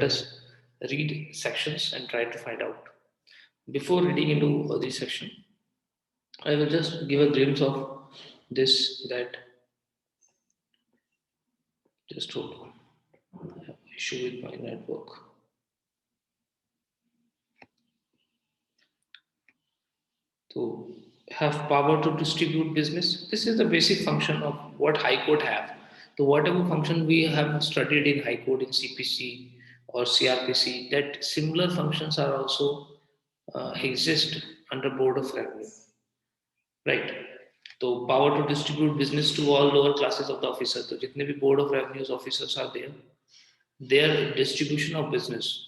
let us read sections and try to find out. Before reading into this section, I will just give a glimpse of this that just hold on. I have issue with my network. To have power to distribute business. This is the basic function of what High Court have. So whatever function we have studied in High Court in CPC or CRPC, that similar functions are also exist under Board of Revenue, right? So power to distribute business to all lower classes of the officers. So जितने भी Board of Revenues officers are there, their distribution of business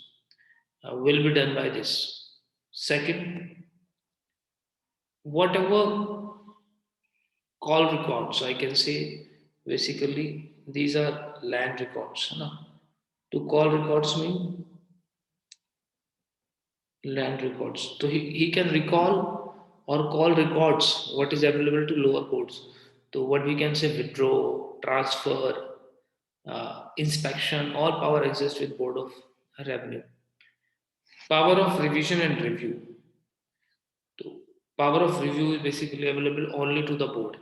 will be done by this. Second, whatever call records, I can say basically these are land records. No? To call records mean land records. So he can recall or call records what is available to lower courts. So what we can say withdraw, transfer, inspection, all power exists with Board of Revenue. Power of revision and review. So power of review is basically available only to the board.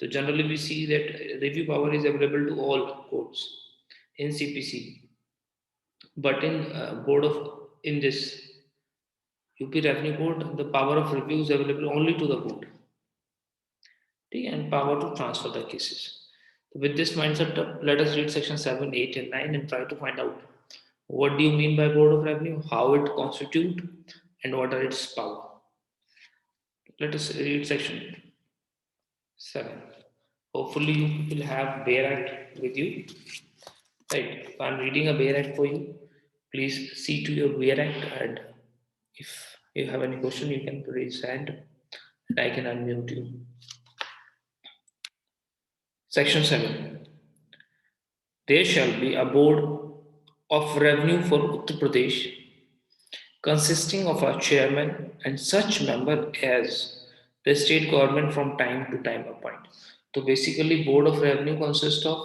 So generally we see that review power is available to all courts in CPC, but in board of in this UP Revenue Board, the power of review is available only to the board, okay, and power to transfer the cases. With this mindset, let us read section 7, 8, and 9 and try to find out what do you mean by Board of Revenue, how it constitute, and what are its power. Let us read section 7. Hopefully you will have Bayer Act with you. Right. If I'm reading a Bayer Act for you, please see to your Bayer Act, and if you have any question, you can raise hand and I can unmute you. Section 7. There shall be a board of revenue for Uttar Pradesh consisting of a chairman and such member as the state government from time to time appoint. So basically, board of revenue consists of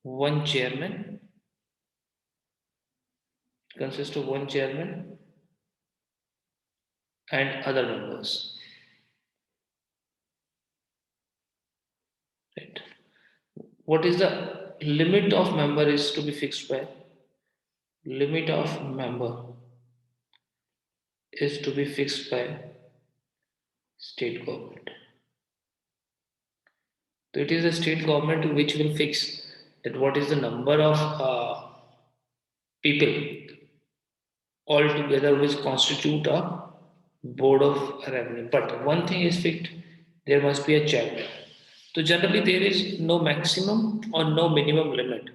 one chairman, and other members. Right. What is the limit of member is to be fixed by? Limit of member is to be fixed by state government. So it is the state government which will fix that what is the number of people altogether which constitute a board of revenue. But one thing is fixed, there must be a chairman. So generally there is no maximum or no minimum limit.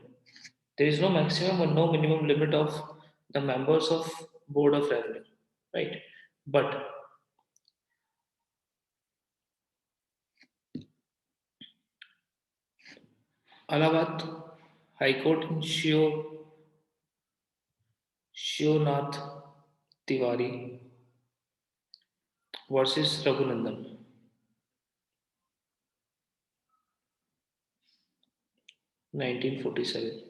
There is no maximum or no minimum limit of the members of board of revenue, right? But Allahabad High Court in Shivnath Tiwari versus Raghunandan, 1947.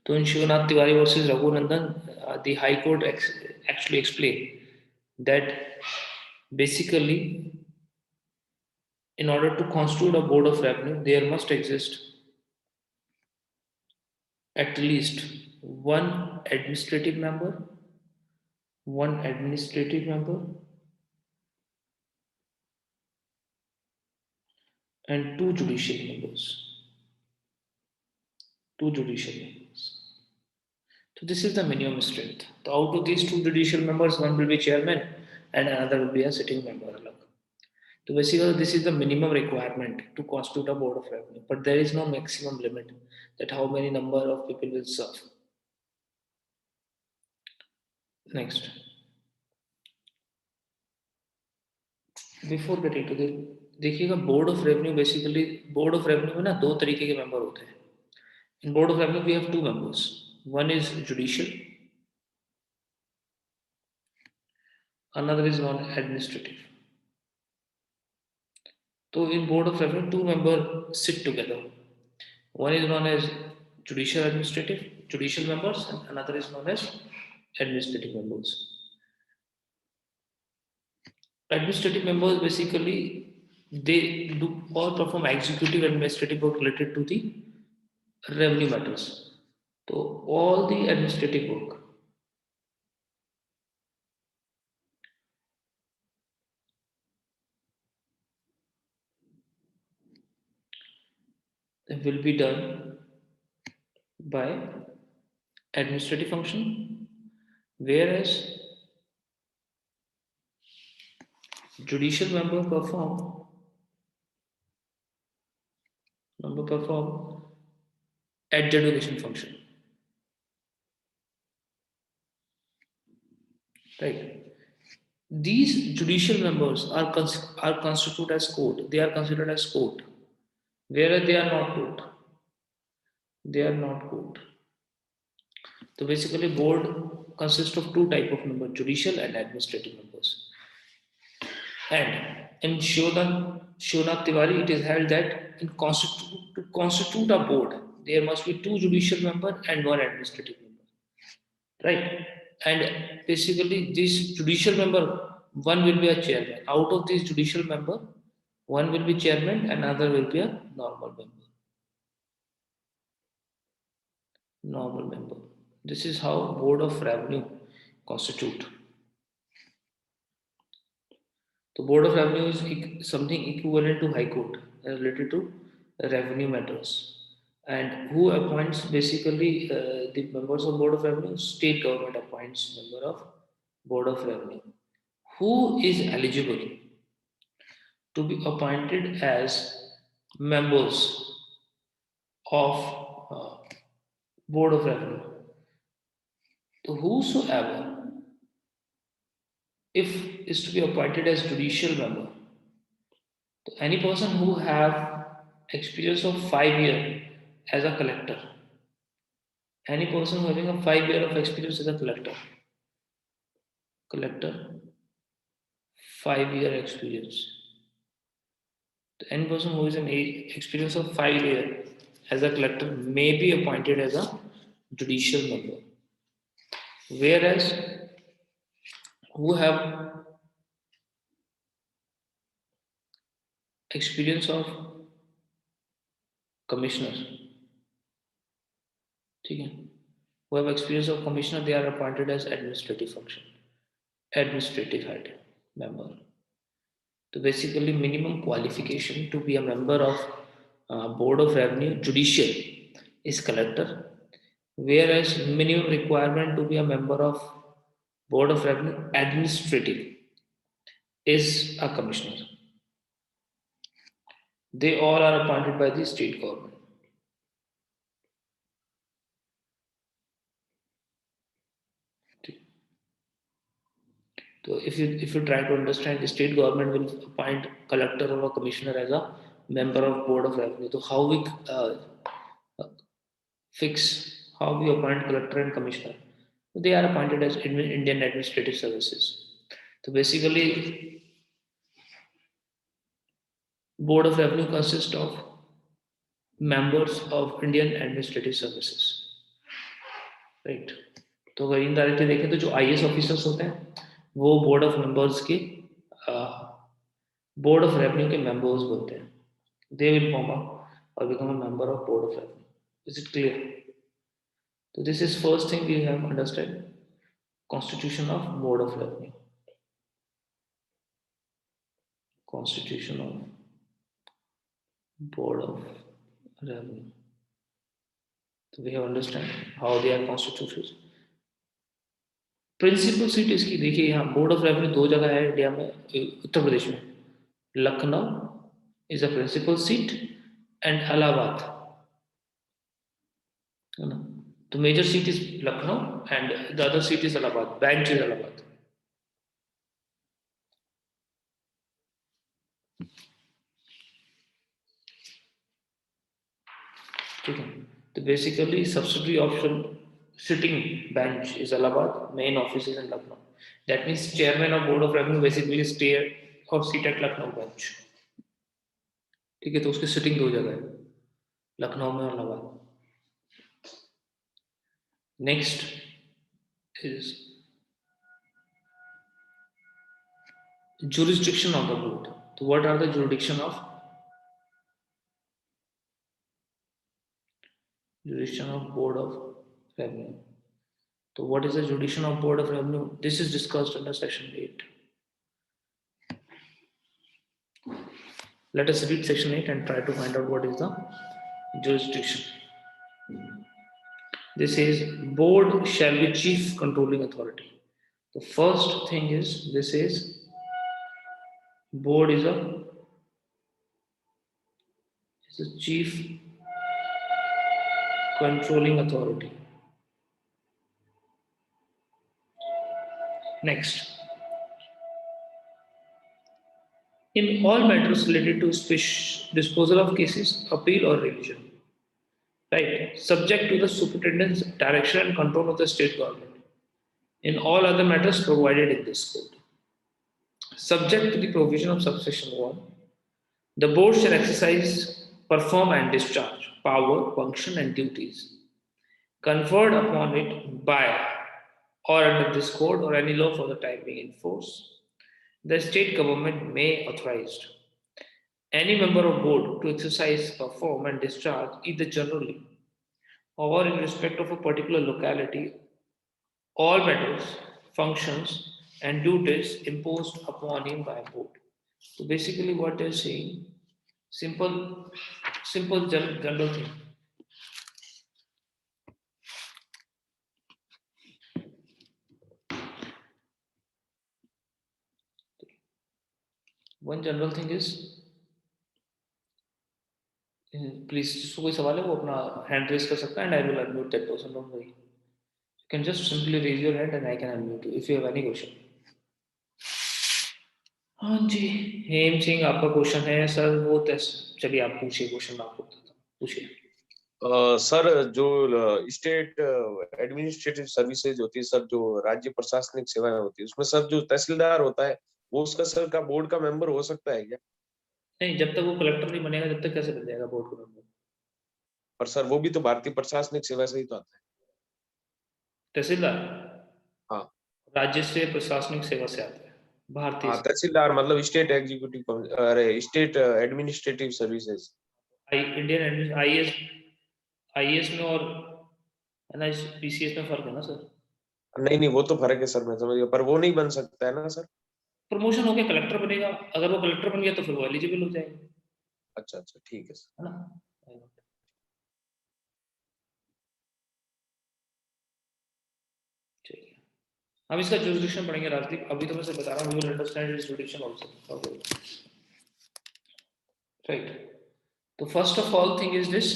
So in Shivnath Tiwari versus Raghunandan, the High Court actually explained that basically, in order to constitute a board of revenue, there must exist at least one administrative member, and two judicial members. So this is the minimum strength. So out of these two judicial members, one will be chairman and another will be a sitting member. So basically, this is the minimum requirement to constitute a board of revenue, but there is no maximum limit that how many number of people will serve. Next, before getting to the देखिएगा board of revenue basically board of revenue में ना दो तरीके के member होते हैं in board of revenue we have two members one is judicial another is non administrative. So in board of revenue, two members sit together. One is known as judicial administrative judicial members and another is known as administrative members. Administrative members basically they do or perform executive and administrative work related to the revenue matters. So all the administrative work will be done by administrative function, whereas judicial member perform adjudication function, right? These judicial members are constituted as court. They are considered as court, whereas they are not court. They are not court. So basically, board consists of two type of members: judicial and administrative members. And in Shivnath Tiwari, it is held that to constitute a board, there must be two judicial members and one administrative member, right? And basically, this judicial member, one will be a chairman. Out of this judicial member, one will be chairman, and another will be a normal member. Normal member. This is how Board of Revenue constitute. The Board of Revenue is something equivalent to High Court related to revenue matters. And who appoints basically the members of Board of Revenue? State government appoints member of Board of Revenue. Who is eligible to be appointed as members of Board of Revenue? So whosoever, if is to be appointed as judicial member, so any person who have experience of 5 years as a collector, any person having a 5 year of experience as a collector, 5 year experience. Any person who is an experience of 5 years as a collector may be appointed as a judicial member, whereas who have experience of commissioner, who have experience of commissioner, they are appointed as administrative function, administrative head member. So basically, minimum qualification to be a member of Board of Revenue Judicial is collector, whereas minimum requirement to be a member of Board of Revenue Administrative is a commissioner. They all are appointed by the state government. So if you try to understand, the state government will appoint collector or a commissioner as a member of Board of Revenue. So how we fix how we appoint collector and commissioner? They are appointed as Indian Administrative Services. So basically, Board of Revenue consists of members of Indian Administrative Services, right? तो अगर in directly देखें तो जो IAS officers होते हैं वो board of members के board of revenue के मेंबर्स बोलते हैं. They will form or become a member of Board of Revenue. Is it clear? So this is first thing we have understood. Constitution of Board of Revenue. Constitution of Board of Revenue. So we have understand how they are constituted. Principal seat इसकी देखिए, यहाँ board of revenue दो जगह है India में, उत्तर प्रदेश में. Lucknow is a principal seat and Allahabad, है ना. तो major seat is Lucknow and the other seat is Allahabad. Bench is Allahabad. ठीक है. तो basically subsidiary option sitting bench is Allahabad, main office is in Lucknow. That means chairman of Board of Revenue basically stay or sit at Lucknow bench. ठीक है. तो उसकी sitting दो जगह है, लखनऊ में और Allahabad. Next is jurisdiction of the board. So what are the jurisdiction of board of revenue? So what is the jurisdiction of board of revenue? This is discussed under section 8. Let us read section 8 and try to find out what is the jurisdiction. This is board shall be chief controlling authority. The first thing is this is board is a chief controlling authority. Next, in all matters related to disposal of cases, appeal or revision, right, subject to the superintendent's direction and control of the state government. In all other matters provided in this code, subject to the provision of subsection 1, the board shall exercise, perform and discharge power, function and duties conferred upon it by or under this code or any law for the time being in force. The state government may authorize any member of board to exercise, perform and discharge either generally or in respect of a particular locality all matters, functions and duties imposed upon him by board. So basically what they're saying, simple general thing. One general thing is, please जिसको कोई सवाल है वो अपना hand raise कर सकता है and I will unmute that person. Don't worry. You can just simply raise your hand and I can unmute you if you have any question. हाँ जी, हेम सिंह आपका क्वेश्चन है सर, वो चलिए आप पूछिए क्वेश्चन, आपको पूछिए। सर जो स्टेट एडमिनिस्ट्रेटिव सर्विसेज होती है सर, जो राज्य प्रशासनिक सेवाएं होती है, उसमें सर जो तहसीलदार होता है वो उसका सर का बोर्ड का मेंबर हो सकता है क्या? नहीं, जब तक वो कलेक्टर नहीं बनेगा तब तक कैसे बन जाएगा बोर्ड का मेंबर? पर सर वो भी तो भारतीय प्रशासनिक सेवा से ही तो आता है। तहसीलदार हाँ, राज्य से प्रशासनिक सेवा से आता है, भारतीय। हाँ, तहसीलदार मतलब स्टेट एग्जीक्यूटिव, अरे state administrative services. Indian IAS में और पीसीएस में फर्क है ना सर? नहीं वो तो फर्क है सर, मैं समझ गया, पर वो नहीं बन सकता है ना सर? प्रमोशन होके कलेक्टर बनेगा, अगर वो कलेक्टर बन गया तो फिर वो एलिजिबल हो जाएगा। अच्छा, ठीक है सर, है ना? हम इसका जुरिडिक्शन पढ़ेंगे राजदीप, अभी तो मैं सिर्फ बता रहा हूँ, we will understand its jurisdiction also. Right, तो first of all thing is this,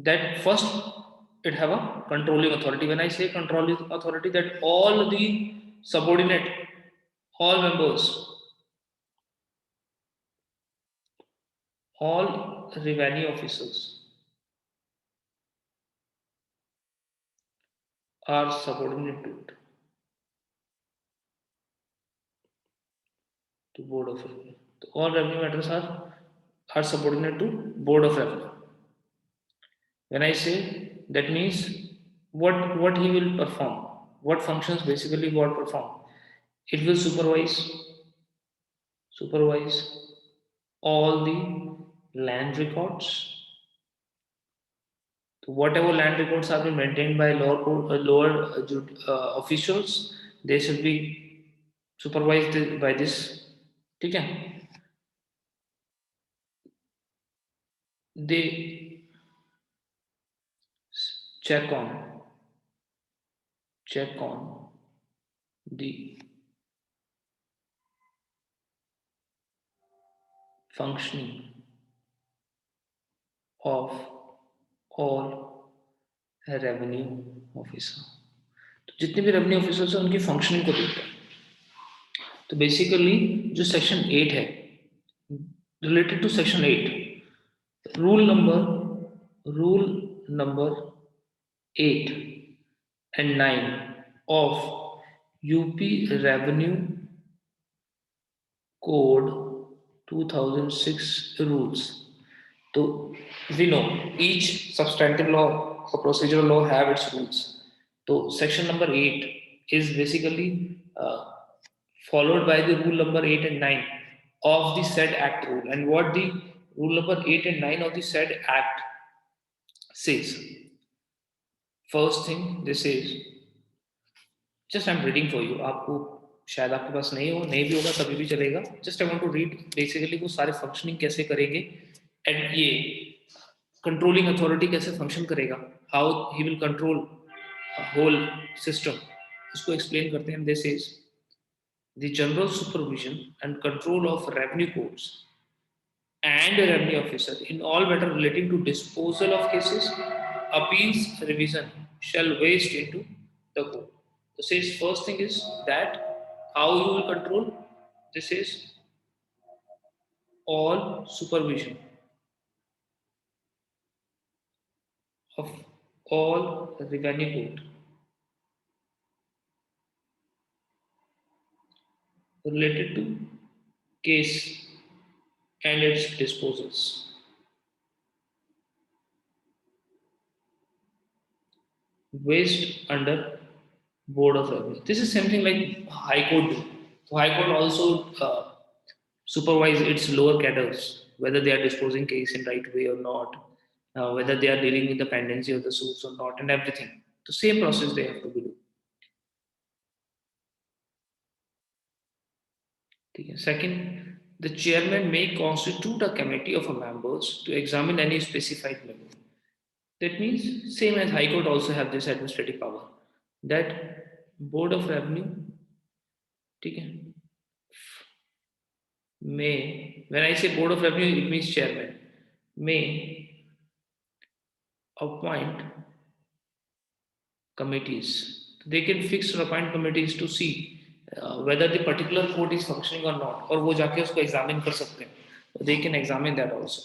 that first it have a controlling authority. When I say controlling authority, that all the subordinate, all members, all revenue officers are subordinate to board of revenue. So all revenue matters are subordinate to board of revenue. When I say, that means what he will perform, what functions basically what perform. It will supervise all the land records. So whatever land records are being maintained by lower officials, they should be supervised by this. ठीक है? They check on the functioning of all revenue officer. तो जितने भी revenue officers हैं उनकी functioning को देखते हैं। तो बेसिकली जो सेक्शन 8 है, related to section 8, rule number 8 and 9 of UP Revenue Code 2006 rules. So we know each substantive law or procedural law have its rules. So section number 8 is basically followed by the rule number 8 and 9 of the said act rule. And what the rule number 8 and 9 of the said act says. First thing this is, just I'm reading for you. आपको शायद आपके पास नहीं भी होगा तभी भी चलेगा. Just I want to read basically वो सारे functioning कैसे करेंगे and ये controlling authority कैसे function करेगा, how he will control a whole system. इसको explain करते हैं. This is the general supervision and control of revenue codes and a revenue officer in all matter relating to disposal of cases, appeals, revision shall waste into the court. So says first thing is that how you will control. This is all supervision of all revenue code related to case and its disposals. Waste under Board of Revenue. This is something like High Court do. So High Court also supervise its lower cadres, whether they are disposing case in right way or not, whether they are dealing with the pendency of the suits or not, and everything. The same process they have to be do. Second, the chairman may constitute a committee of members to examine any specified member. That means same as High Court also have this administrative power. That Board of Revenue, may, when I say Board of Revenue, it means chairman, may appoint committees. They can fix or appoint committees to see whether the particular court is functioning or not, और वो जाके उसको examine कर सकते हैं. So they can examine that also.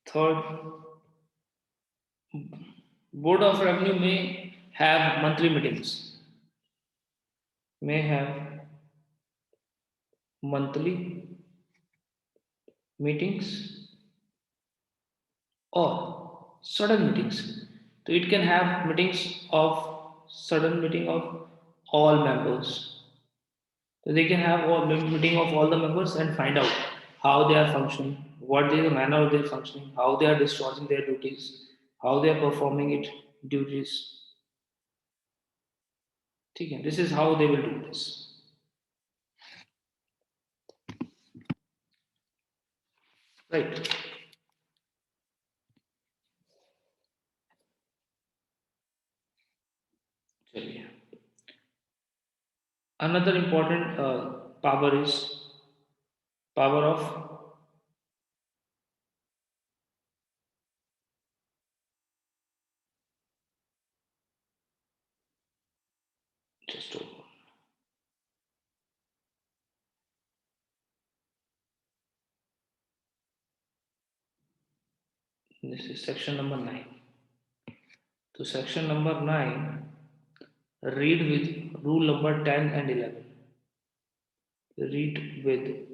Third, Board of Revenue may have monthly meetings. May have monthly meetings or sudden meetings. So it can have meetings of sudden meeting of all members. So they can have all meeting of all the members and find out how they are functioning, what is the manner of their functioning, how they are discharging their duties, how they are performing it duties. Okay, this is how they will do this. Right. Another important power is power of just over. This is section number 9. So section number 9, read with rule number 10 and 11. Read with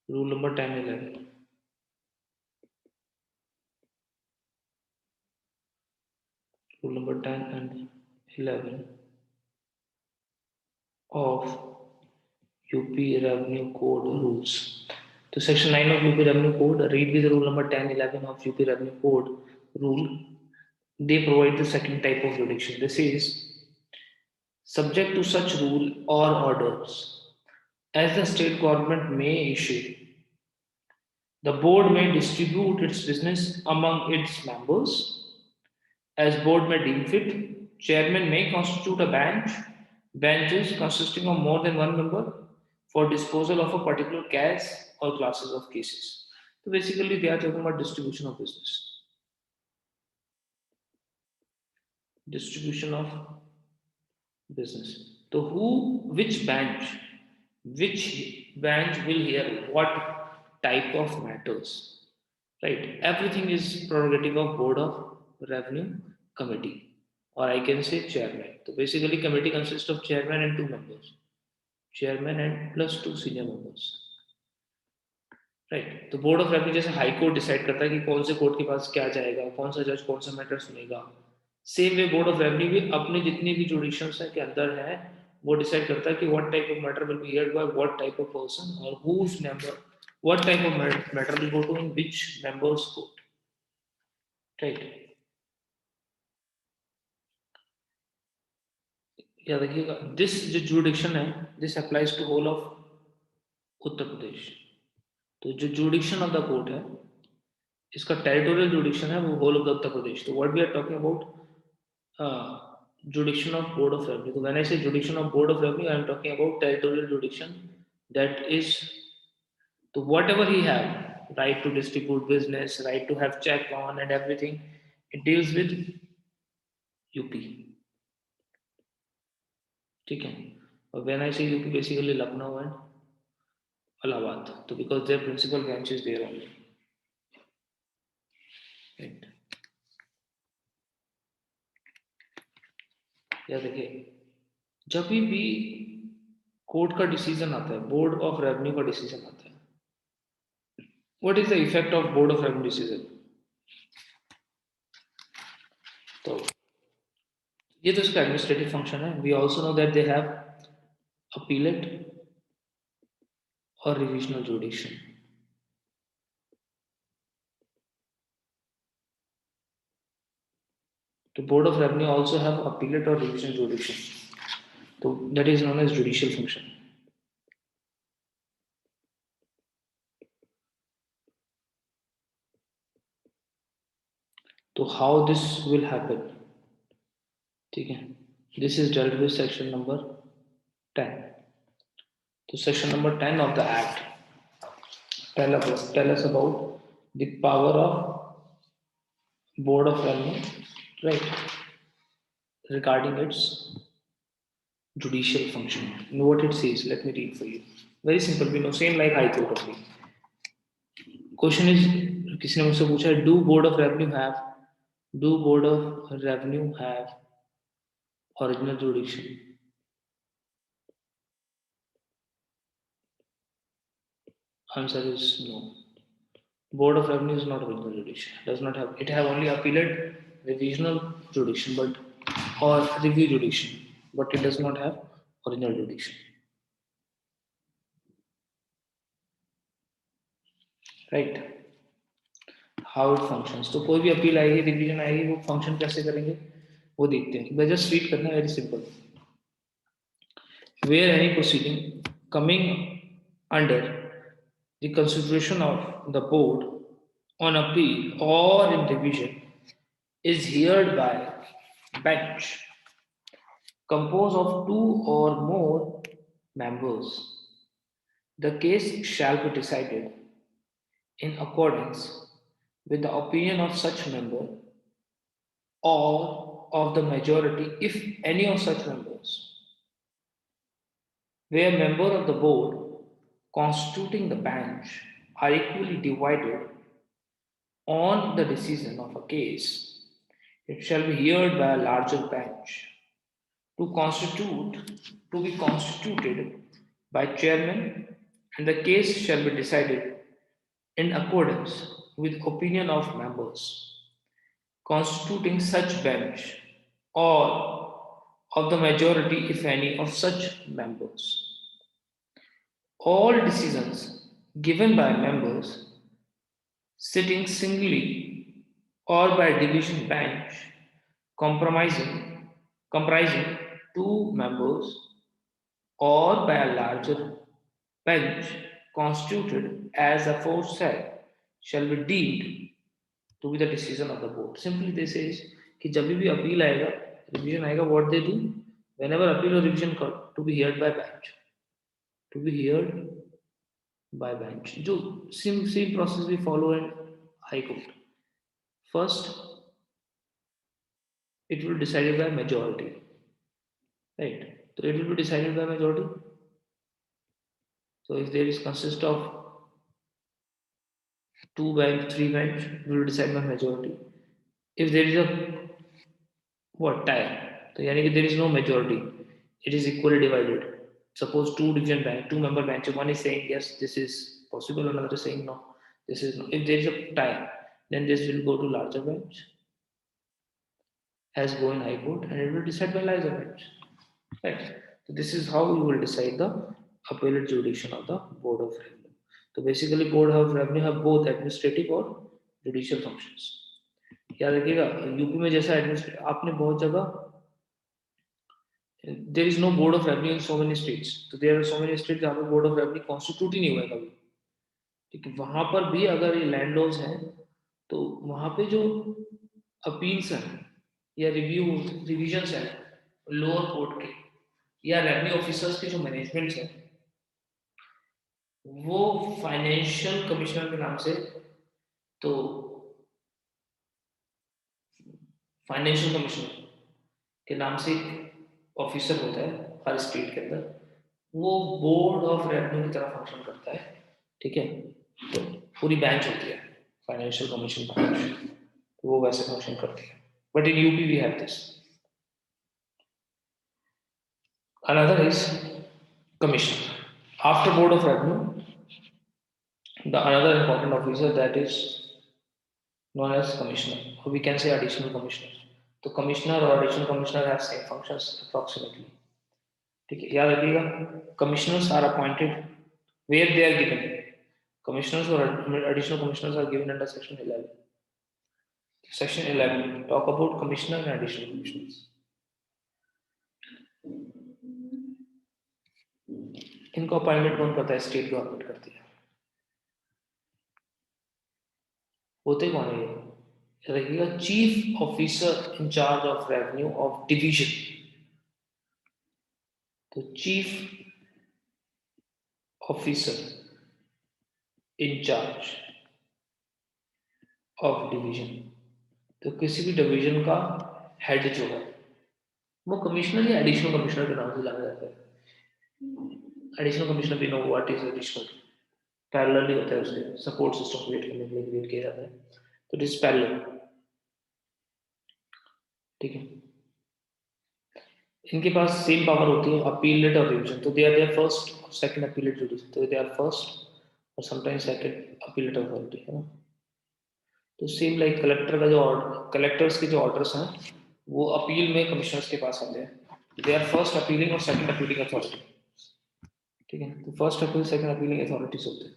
rule number 10 and 11. Rule number 10 and 11 of UP Revenue Code rules. So section 9 of UP Revenue Code, read with rule number 10, 11 of UP Revenue Code rule. They provide the second type of jurisdiction. This is subject to such rule or orders as the state government may issue. The board may distribute its business among its members as board may deem fit. Chairman may constitute a benches consisting of more than one member for disposal of a particular case or classes of cases. So basically they are talking about distribution of business. Distribution of business. So which bench will hear what type of matters, right? Everything is prerogative of Board of Revenue Committee, or I can say chairman. So basically committee consists of chairman and 2 members, chairman and plus 2 senior members. Right. तो board of revenue जैसे high court decide करता है कि कौन से court के पास क्या जाएगा, कौन सा जज कौन सा मैटर सुनेगा, same way board of revenue भी अपने जितनी भी जुडिशंस है के अंदर है, वो डिसाइड करता है कि what type of matter will be heard by what type of person और whose member, what type of matter will go to in which members court, right. याद रखिएगा, दिस जो जुडिक्शन है, this applies to whole of Uttar Pradesh. तो जो जुडिक्शन of the court है, इसका territorial jurisdiction है वो whole of the Uttar Pradesh. तो what we are talking about jurisdiction of board of revenue. So when I say jurisdiction of board of revenue, I am talking about territorial jurisdiction, that is, so whatever he have right to distribute business, right to have check on and everything, it deals with UP, ठीक है। और when I say UP, basically Lucknow and Allahabad, तो because their principal branch is there only, right? या देखिए, जब भी court का decision आता है, बोर्ड ऑफ रेवेन्यू का डिसीजन आता है, what is the effect of board of revenue decision? तो ये तो इसका एडमिनिस्ट्रेटिव फंक्शन है। We also know that they have appellate और रिविजनल जुडिक्शन। तो board of revenue also have appellate और रिविजनल जुडिक्शन, तो that is known as judicial function. तो हाउ दिस विल हैपन, ठीक है, this is dealt with section number 10। तो section number 10 of the act tell us about the power of board of revenue, right, regarding its judicial function. And what it says, let me read for you. Very simple, we know, same like high court only. Question is, किसी ने मुझसे पूछा है, do board of revenue have original jurisdiction? Answer is no. Board of revenue is not original jurisdiction, does not have, it have only appellate, revisional jurisdiction, but or review jurisdiction, but it does not have original jurisdiction, right? How it functions, तो कोई भी appeal आएगी, revision आएगी, वो function कैसे करेंगे वो देखते हैं। जस्ट रीड करना, very simple. Where any proceeding coming under the consideration of the board on appeal or in revision is heard by bench composed of 2 or more members, the case shall be decided in accordance with the opinion of such member or of the majority if any of such members, where member of the board constituting the bench are equally divided on the decision of a case, it shall be heard by a larger bench to be constituted by chairman, and the case shall be decided in accordance with opinion of members constituting such bench or of the majority if any of such members. All decisions given by members sitting singly or by division bench comprising 2 members or by a larger bench constituted as aforesaid shall be deemed to be the decision of the board. Simply this is कि जब भी appeal आएगा, revision आएगा, what they do whenever appeal or revision come to be heard by bench, जो same process we follow in high court. First it will be decided by majority, right? So it will be decided by majority. So if there is consist of 2 bench, 3 bench, we will decide by majority. If there is a tie, so yani there is no majority, it is equally divided. Suppose 2 different bench, 2 member bench, one is saying yes, this is possible, another is saying no, this is no. If there is a tie, then this will go to larger bench, as go in High Court, and it will decide by larger bench. Right. So this is how you will decide the appellate jurisdiction of the Board of Revenue. So basically, Board of Revenue have both administrative और judicial functions. याद रखिएगा, UP में जैसा administrative आपने बहुत जगह, there is no Board of Revenue in so many states. तो there are so many states जहाँ पे Board of Revenue constitute ही नहीं हुआ है कभी. ठीक है, वहाँ पर भी अगर ये लैंड लॉज हैं, तो वहाँ पे जो अपील्स हैं या रिविजन्स हैं लोअर कोर्ट के या रेवेन्यू ऑफिसर्स के जो मैनेजमेंट्स हैं, वो फाइनेंशियल कमिश्नर के नाम से, तो फाइनेंशियल कमिश्नर के नाम से ऑफिसर होता है हर स्टेट के अंदर, वो बोर्ड ऑफ रेवेन्यू की तरह फंक्शन करता है. ठीक है, तो पूरी बेंच होती है फाइनेंशियल कमीशन बेंच, वो वैसे फंक्शन करती है. But in UP we have this. Another is commissioner. After Board of Revenue, the another important officer that is known as commissioner, or we can say additional commissioner. तो commissioner और additional commissioner have same functions approximately. ठीक है, याद रखिएगा, commissioners are appointed where they are given. Commissioners or additional commissioners are given under section 11. Section 11 talk about commissioner and additional commissioners. इनको appointment कौन करता है? स्टेट गवर्नमेंट करती है. होते कौन है ये? रहिएगा, chief officer in charge of revenue of division. तो chief officer in charge of division, तो किसी भी डिवीजन का हेड जो है वो कमिश्नर या एडिशनल कमिश्नर के नाम से जाना जाता है. एडिशनल कमिश्नर भी know what is additional, parallelly होता है, उसके सपोर्ट सिस्टम क्रिएट करने के लिए क्रिएट किया जाता है. तो इट इज पैरेलल. ठीक है, इनके पास सेम पावर होती है, अपीलेट और रिविजन. तो दे आर देयर फर्स्ट और सेकंड अपीलेट जुडिस, तो दे आर फर्स्ट और समटाइम्स सेकंड अपीलेट अथॉरिटी है ना. तो सेम लाइक कलेक्टर का जो कलेक्टर्स के जो ऑर्डर्स हैं वो अपील में कमिश्नर्स के पास आते हैं. दे आर फर्स्ट अपीलिंग और सेकंड अपीलिंग अथॉरिटी. ठीक है, तो first appeal second appealing authorities होते हैं.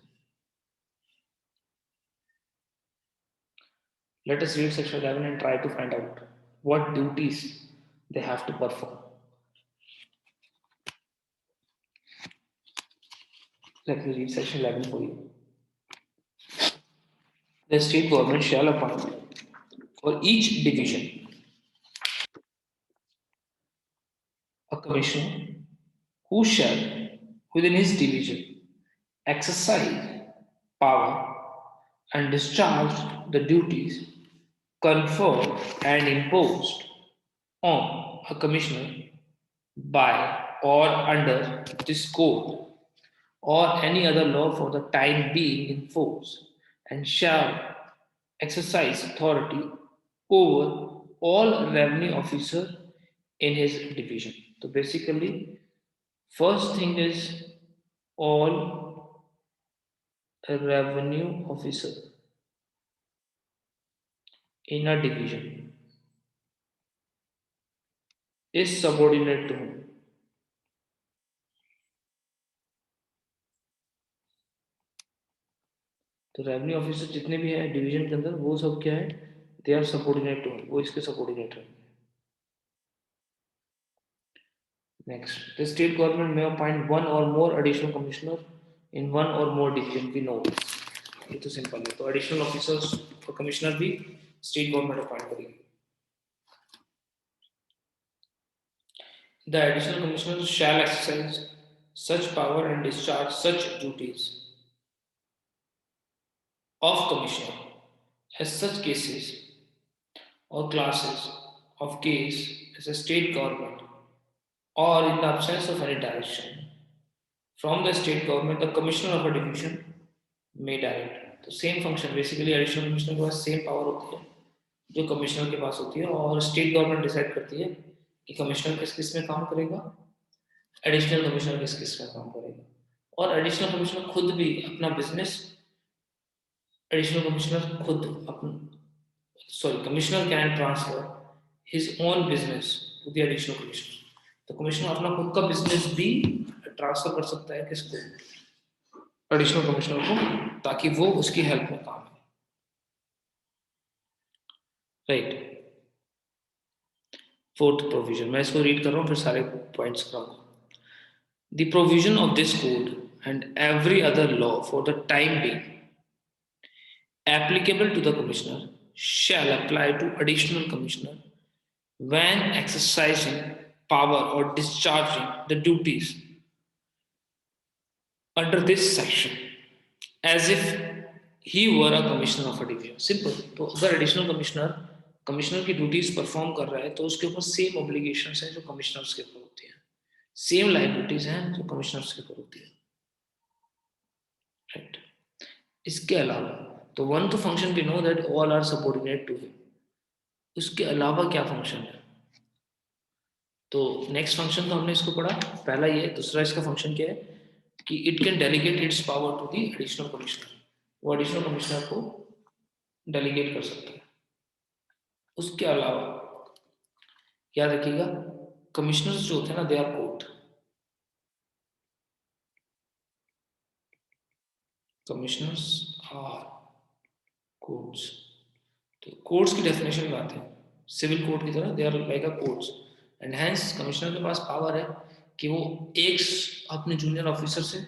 Let us read section 11 and try to find out what duties they have to perform. Let me read section 11 for you. The state government shall appoint for each division a commissioner who shall, within his division, exercise power and discharge the duties conferred and imposed on a commissioner by or under this code or any other law for the time being in force, and shall exercise authority over all revenue officer in his division. So basically, first thing is all revenue officer in a division is subordinate to him. तो revenue officer जितने भी हैं division के अंदर वो सब क्या है? They are subordinate to him, वो इसके सबऑर्डिनेट है. नेक्स्ट, द स्टेट गवर्नमेंट में appoint one or more additional commissioner in one or more division. We know this, ये तो सिंपल है. तो एडिशनल ऑफिसर्स और कमिश्नर भी स्टेट गवर्नमेंट अपॉइंट करेगी. The additional commissioners shall exercise such power and discharge such duties of commissioner as such cases or classes of case as a state government, or in the absence of any direction from the state government, the commissioner of a division may direct. तो same function basically additional commissioner के पास same power होती है जो commissioner के पास होती है, और state government decide करती है कि कमिश्नर किस किस में काम करेगा, एडिशनल कमिश्नर किस किस में काम करेगा. और एडिशनल कमिश्नर खुद भी अपना बिजनेस, एडिशनल कमिश्नर खुद commissioner can transfer his own business to the additional commissioner. तो कमिश्नर अपना खुद का बिजनेस भी ट्रांसफर कर सकता है किसको, एडिशनल कमिश्नर को, ताकि वो उसकी हेल्प में काम है। राइट। फोर्थ प्रोविजन, मैं इसको रीड कर रहा हूँ फिर सारे पॉइंट्स कराऊंगा। The provision of this code and every other law for the time being applicable to the commissioner shall apply to additional commissioner when exercising power or discharging the duties under this section as if he were a commissioner of a division। Simple. तो अगर additional commissioner commissioner की duties perform कर रहा है तो उसके ऊपर same obligations हैं जो कमिश्नर्स के ऊपर होती हैं, सेम लायबिलिटीज हैं जो कमिश्नर्स के ऊपर होती है। राइट। इसके अलावा तो वन तो function we know that all are subordinate to him, उसके अलावा क्या फंक्शन है? तो नेक्स्ट फंक्शन तो हमने इसको पढ़ा, पहला ये। दूसरा इसका फंक्शन क्या है कि it can delegate its power to the additional commissioner, वो एडिशनल कमिश्नर को डेलीगेट कर सकता है। उसके अलावा याद रखिएगा कमिश्नर्स जो होते हैं ना, they are court, commissioners are courts. तो कोर्ट्स की डेफिनेशन में आते हैं सिविल कोर्ट की तरह, they are like a courts and hence commissioner के पास पावर है कि वो एक अपने जूनियर ऑफिसर से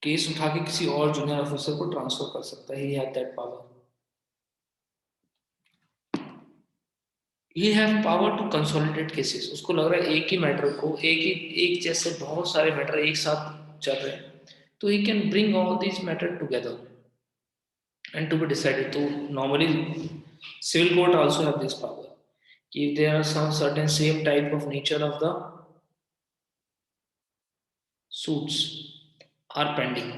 केस उठा के किसी और जूनियर ऑफिसर को ट्रांसफर कर सकता है। He have that power. He have power to consolidate cases. उसको लग रहा है एक ही मैटर को, एक जैसे बहुत सारे मैटर एक साथ चल रहे हैं, तो he can bring all these matter together and to be decided. So normally civil court also have this power. If there are some certain same type of nature of the suits are pending,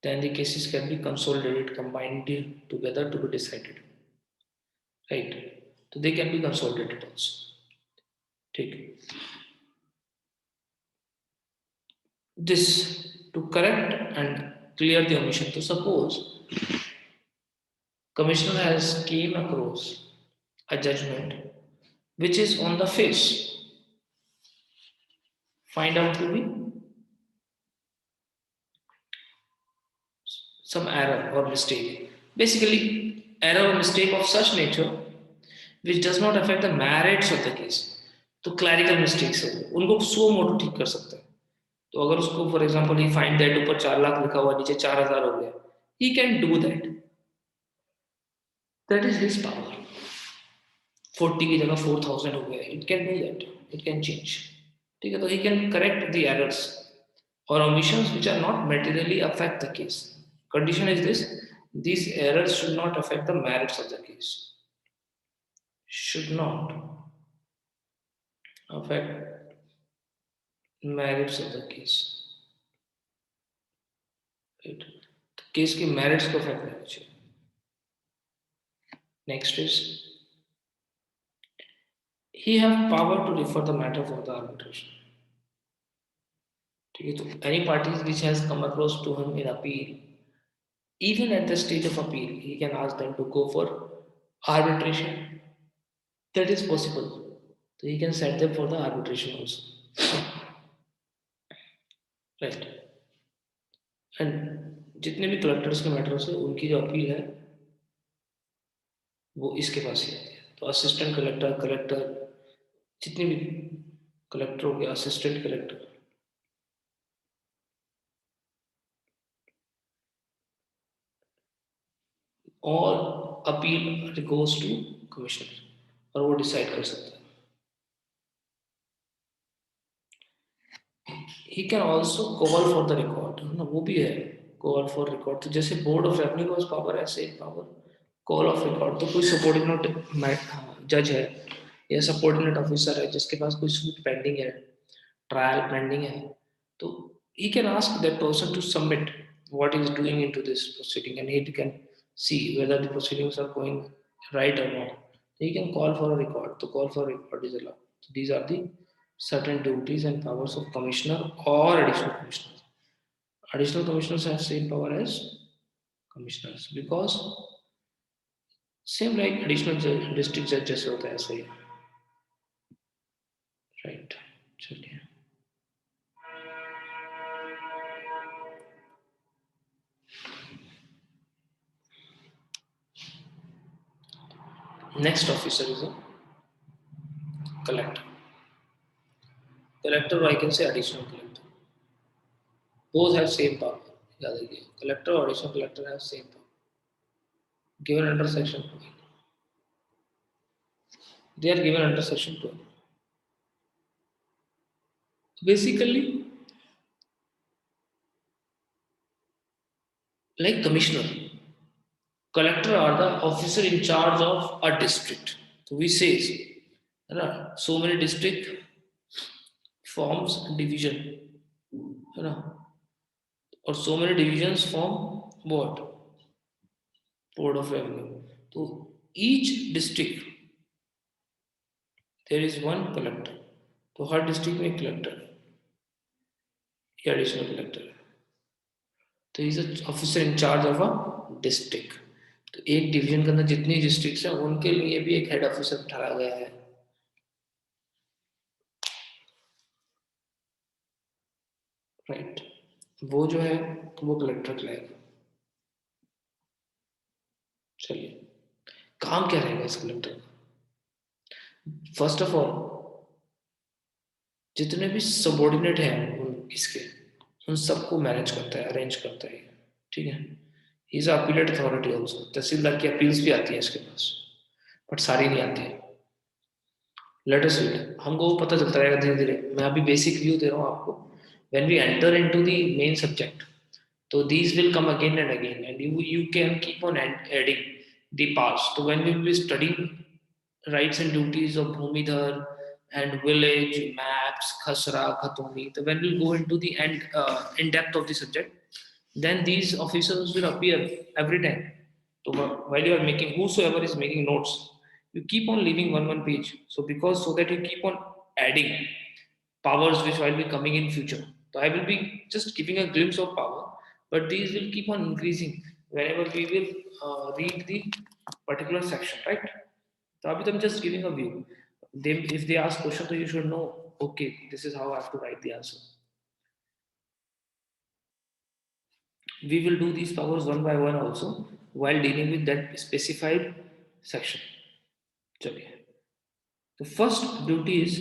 then the cases can be consolidated, combined together to be decided. Right? So they can be consolidated also. Take this to correct and clear the omission. So suppose commissioner has came across a judgment which is on the face find out to be some error or mistake. Basically, error or mistake of such nature which does not affect the merits of the case. तो clerical mistakes है, उनको सो मोटो ठीक कर सकता है। तो अगर उसको for example he find that ऊपर 4 लाख लिखा हुआ नीचे 4000 हो गया, he can do that, that is his power. 40 की जगह 4000 हो गया, it can do that, it can change. ठीक है, तो he can correct the errors or omissions which are not materially affect the case. Condition is this: these errors should not affect the merits of the case. Should not affect merits of the case. Right? तो case के merits को affect नहीं चाहिए। Next is he have power to refer the matter for the arbitration. ठीक है, तो any parties which has come across to him in appeal, even at the stage of appeal, he can ask them to go for arbitration. That is possible. So he can set them for the arbitration also. Right. And जितने भी collectors के matters है उनकी जो appeal है वो इसके पास ही आती है। तो असिस्टेंट कलेक्टर, कलेक्टर, जितने भी कलेक्टर हो गया, असिस्टेंट कलेक्टर, और अपील गोज टू कमिश्नर और वो डिसाइड कर सकता है। He can also call for the record, ना वो भी है कॉल फॉर रिकॉर्ड। तो जैसे बोर्ड ऑफ रेवेन्यू का पावर है, same power call of record. तो कोई सबॉर्डिनेट जज है या सबॉर्डिनेट ऑफिसर है जिसके पास कोई सूट पेंडिंग है, ट्रायल पेंडिंग है, तो he can ask that person to submit what he is doing into this proceeding and he can see whether the proceedings are going right or not. He can call for a record. So call for a record is allowed. So these are the certain duties and powers of commissioner or additional commissioners. Additional commissioners have same power as commissioners because same like additional district judge जैसे होता है ऐसे ही, right? चलिए next officer is a collector. Collector or I can say additional collector. Both have same power. याद रखिए collector or additional collector have same power. Given under section 12. They are given under section 12. Basically, like commissioner, collector are the officer in charge of a district. So we say, so many district forms division, or so many divisions form what? Board of Revenue. So each district there is one collector. तो हर district में collector या additional collector है, तो is officer in charge of a district. तो एक division के अंदर जितनी डिस्ट्रिक्ट्स हैं उनके लिए भी एक हेड ऑफिसर बिठाया गया है. राइट, वो जो है वो कलेक्टर कहलाएगा. चलिए काम क्या रहेगा इस कलेक्टर का? फर्स्ट ऑफ ऑल जितने भी सबऑर्डिनेट हैं इसके उन सबको मैनेज करता है, अरेंज करता है. ठीक है, he is appellate authority also. Tehsildar की अपील्स भी आती है इसके पास, बट सारी नहीं आती है. लेट अस रीड, हमको पता चलता रहेगा धीरे धीरे. मैं अभी बेसिक व्यू दे रहा हूँ आपको. When we enter into the main subject, तो these will come again and again, and you can keep on adding the past. So when we will be studying rights and duties of Bhumidhar and village maps, Khasra, Khatoni, so when we'll go into the end in depth of the subject, then these officers will appear every time. So while you are making, whosoever is making notes, you keep on leaving one page. So because so that you keep on adding powers which will be coming in future. So I will be just giving a glimpse of power, but these will keep on increasing whenever we will read the particular section, right? So I'm just giving a view. If they ask question, so you should know, okay, this is how I have to write the answer. We will do these powers one by one also while dealing with that specified section. Chaliye. The first duty is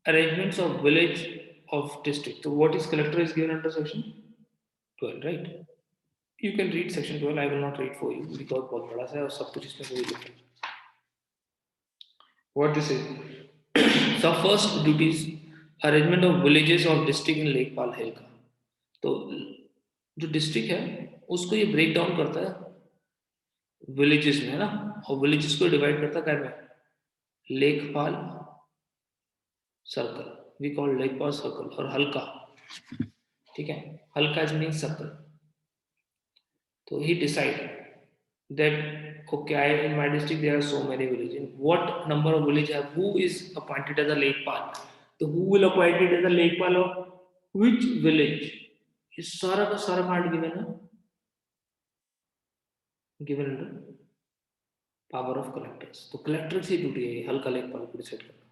arrangements of village of district. So what is collector is given under section 12, right? You can read section 12. I will not read for you because बहुत बड़ा सा है और सब कुछ इसमें वही लिखा है. What this is? So first duties arrangement of villages of district in Lekpal Hilka. तो जो डिस्ट्रिक्ट है उसको ये ब्रेक डाउन करता है विलेजेस में, है ना, और विलेजेस को डिवाइड करता है क्या में? Lekhpal circle. We call lekhpal circle. और हल्का, ठीक है, हल्का इज मीन सर्कल. तो he decide that okay, in my district there are so many villages. What number of villages have? Who is appointed as a lekpal? So who will appoint it as a lekpal of which village? ये सारा का सारा part given है, given under power of collectors. तो collector की duty है हल्का लेखपाल को डिसाइड करना.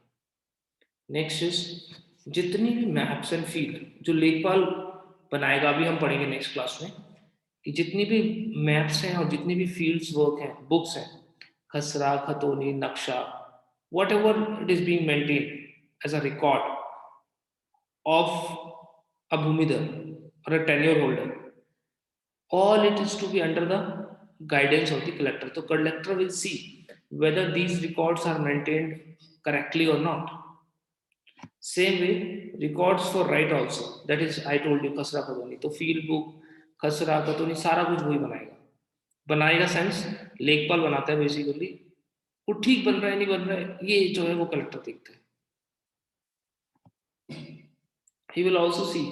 नेक्स्ट इज जितनी भी मैप्स एंड फील्ड जो लेखपाल बनाएगा, अभी हम पढ़ेंगे नेक्स्ट क्लास में, कि जितनी भी मैप्स हैं और जितनी भी फील्ड्स वर्क हैं, बुक्स हैं, khasra, khatauni, naksha, whatever it is being maintain as a record of a bhumidhar or a tenure holder, all it is to be under the guidance of the collector. So collector will see whether these records are maintained correctly or not. Same way records for right also, that is I told you खसरा खतौनी, तो field book खसरा खतौनी सारा कुछ वही बनाएगा sense लेखपाल बनाता है बेसिकली. वो ठीक बन रहा है नहीं बन रहा है ये जो है वो कलेक्टर देखता है. He will also see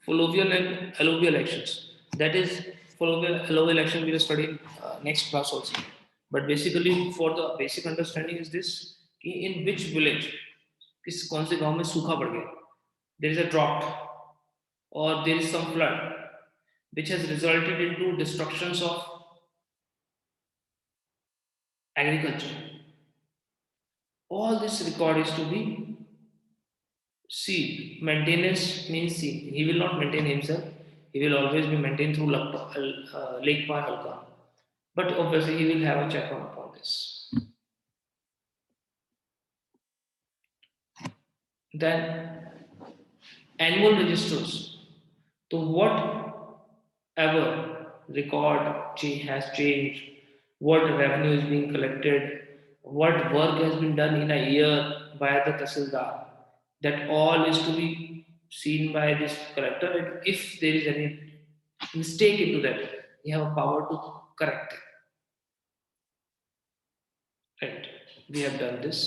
fluvial and alluvial actions. That is alluvial action we will study in next class also. But basically for the basic understanding is this, in which village कौन से गांव में सूखा पड़ गया, there is a drought और there is some flood which has resulted into destructions of agriculture. All this record is to be seen. Maintenance means seen. He will not maintain himself. He will always be maintained through Lekpal Halka. But obviously, he will have a check on upon this. Then annual registers. So whatever has changed, what revenue is being collected, what work has been done in a year by the Tahsildar, that all is to be seen by this collector. And if there is any mistake into that, you have a power to correct it. Right? We have done this.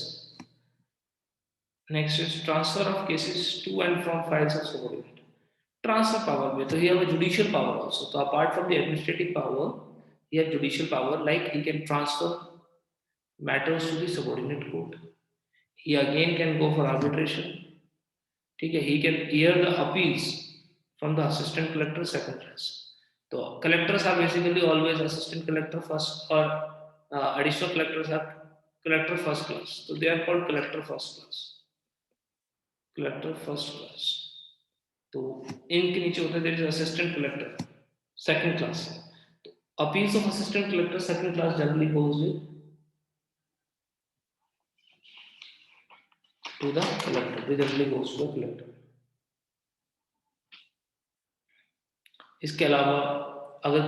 Next is transfer of cases to and from files of subordinate. Transfer power में तो he have a judicial power also. So apart from the administrative power, he have judicial power, like he can transfer matters to the subordinate court. He again can go for arbitration. ठीक है, he can hear the appeals from the assistant collector second class. So collectors are basically always assistant collector first, or additional collectors are collector first class. So they are called collector first class. Collector first class. तो इनके नीचे होता है there is assistant collector second class. Appeals of assistant collector second class generally goes to the collector. They generally goes to the collector. इसके अलावा अगर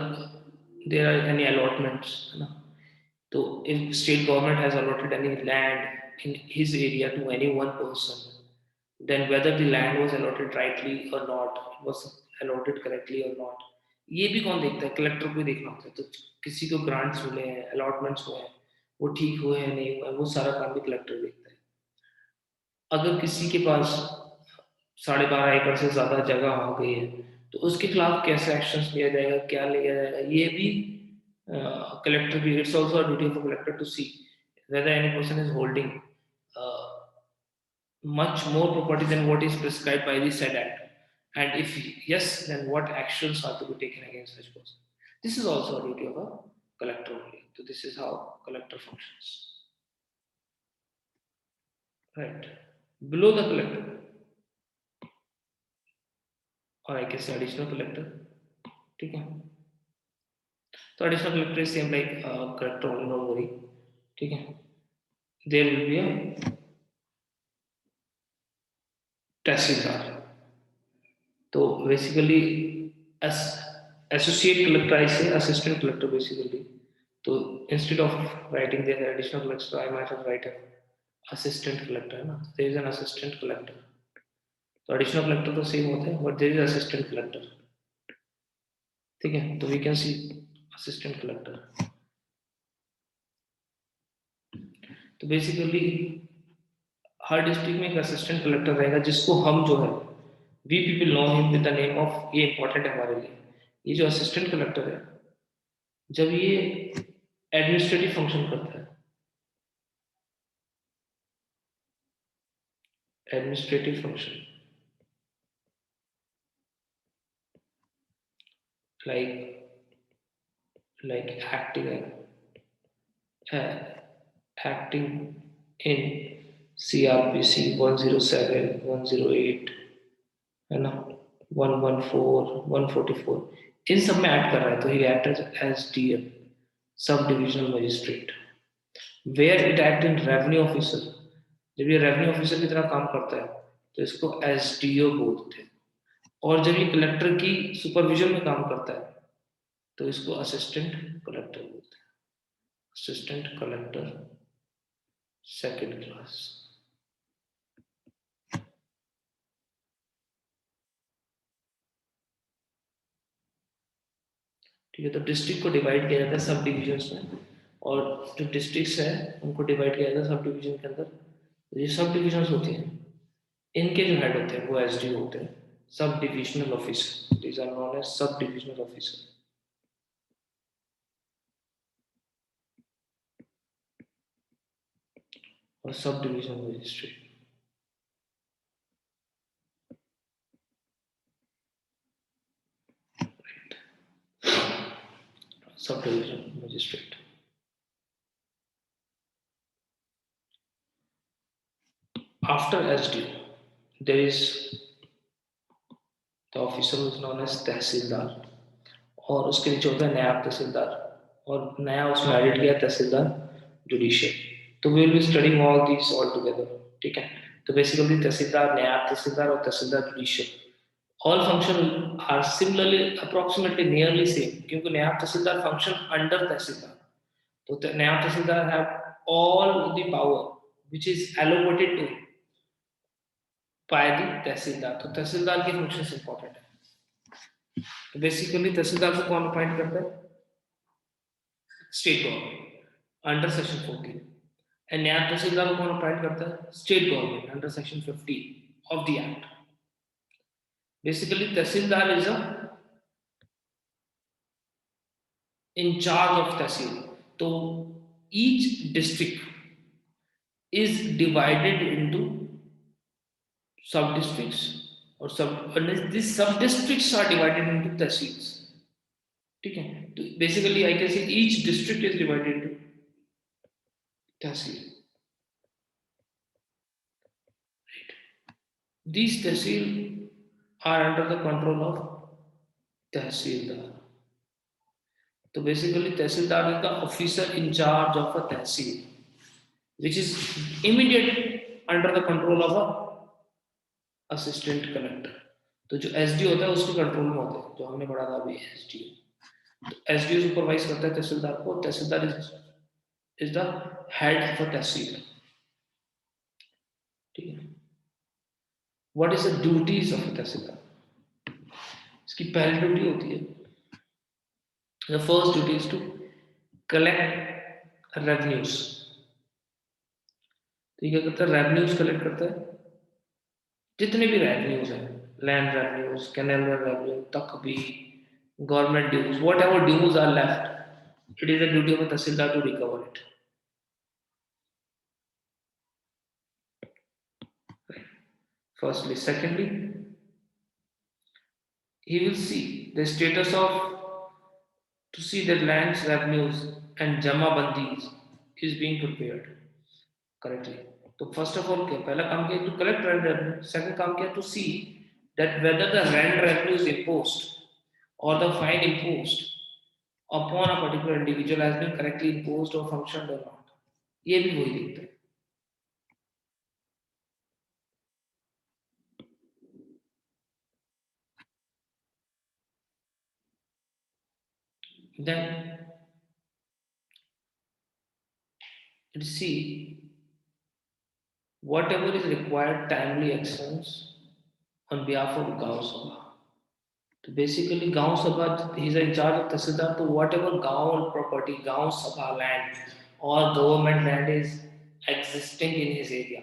there are any allotments, है ना, तो if state government has allotted any land in his area to any one person, then whether the land was allotted rightly or not, was allotted correctly or not, ये भी कौन देखता है? Collector को ही देखना होता है. तो किसी को ग्रांट्स मिले हैं, अलॉटमेंट्स हुए हैं, वो ठीक हुए हैं नहीं हुए, वो सारा काम भी कलेक्टर देखता है. अगर किसी के पास 12.5 एकड़ से ज्यादा जगह हो गई है, तो उसके खिलाफ कैसे एक्शन लिया जाएगा, क्या लिया जाएगा, ये भी कलेक्टर भी. It's also duty of collector to see whether any person is holding much more property than what is prescribed by the said act, and if yes, then what actions are to be taken against such person. This is also a duty of a collector only. So this is how collector functions. Right. Below the collector, or I guess additional collector. ठीक है. तो additional collector is same like collector only, don't worry. ठीक है. There will be a तहसीलदार. तो basically associate collector I say assistant collector basically. तो instead of writing there additional collector, I might have write assistant collector, है ना. There is an assistant collector. तो additional collector तो same होता है, but there is assistant collector. ठीक है. तो we can see assistant collector. तो बेसिकली हर डिस्ट्रिक्ट में एक असिस्टेंट कलेक्टर रहेगा, जिसको हम जो है we people know him with the name of, ये इंपॉर्टेंट है हमारे लिए. ये जो असिस्टेंट कलेक्टर है, जब ये एडमिनिस्ट्रेटिव फंक्शन करता है, administrative function like acting in CRPC 107, 108, है ना, 114, 144, इन सब में एक्ट कर रहा है. तो he act as DM, sub divisional magistrate. Where it act in revenue officer, जब ये रेवेन्यू ऑफिसर की तरह काम करता है तो इसको SDO बोलते हैं. और जब ये कलेक्टर की सुपरविजन में काम करता है तो इसको असिस्टेंट कलेक्टर बोलते हैं. Assistant collector second class. ठीक है. तो डिस्ट्रिक्ट को डिवाइड किया जाता है सब डिविजन्स में, और जो डिस्ट्रिक्ट्स है उनको डिवाइड किया जाता है सब डिविजन के अंदर. ये सब डिविजन्स होती हैं, इनके जो हेड होते हैं वो SDO होते हैं, sub divisional officer. These are known as sub divisional officer. और sub divisional magistrate. subdivision magistrate. After SDO, there is the officer who is known as तहसीलदार, और उसके नीचे होता है नायब तहसीलदार, और नया उसमें एडिट किया तहसीलदार जुडिशियल. तो we will be studying all these all together. ठीक है. तो बेसिकली तहसीलदार, नायब तहसीलदार और tehsildar judicial, all function are similarly approximately nearly same, क्योंकि नायब तहसीलदार function under तहसीलदार. तो नायब तहसीलदार have all the power which is allocated to by the तहसीलदार. तो तहसीलदार की फंक्शंस इंपॉर्टेंट है. तो बेसिकली तहसीलदार को कौन अपॉइंट करता है? State government under section 14. And नायब तहसीलदार को कौन अपॉइंट करता है? State government under section 15 of the act. Basically tehsildar is a in charge of tehsil. So each district is divided into sub districts, or these sub districts are divided into tehsils. ठीक है. तो basically I can say each district is divided into tehsil. Right. These tehsil are under the control of tehsildar. So basically tehsildar is the officer in charge of a tehsil, which is immediate under the control of a assistant collector. तो जो SDO होता है उसके control में होता है, जो हमने पढ़ा था अभी एसडीओ. तो एसडीओ सुपरवाइज करता है तहसीलदार को. Tehsildar is the head of a tehsil. ठीक है. What is the duties of a tehsildar? इसकी पहली ड्यूटी होती है, the first duty is to collect revenues. तो ये क्या करता है? रेवेन्यूज कलेक्ट करता है. जितने भी रेवेन्यूज हैं, लैंड रेवेन्यूज, कैनल रेवेन्यू तक भी, government dues, whatever dues are left, it is the duty of a tehsildar to recover it. Firstly. Secondly, he will see the status of, to see that lands revenues and jama bandis is being prepared correctly. तो first of all क्या पहला काम किया? To collect rent revenue. Second काम किया? To see that whether the rent revenue is imposed or the fine imposed upon a particular individual has been correctly imposed or functioned or not. ये भी वही देखते हैं. Then let's see whatever is required timely actions on behalf of Gaon Sabha. तो basically Gaon Sabha, he is in charge of tehsildar. तो whatever gaon property, Gaon Sabha land और government land is existing in his area,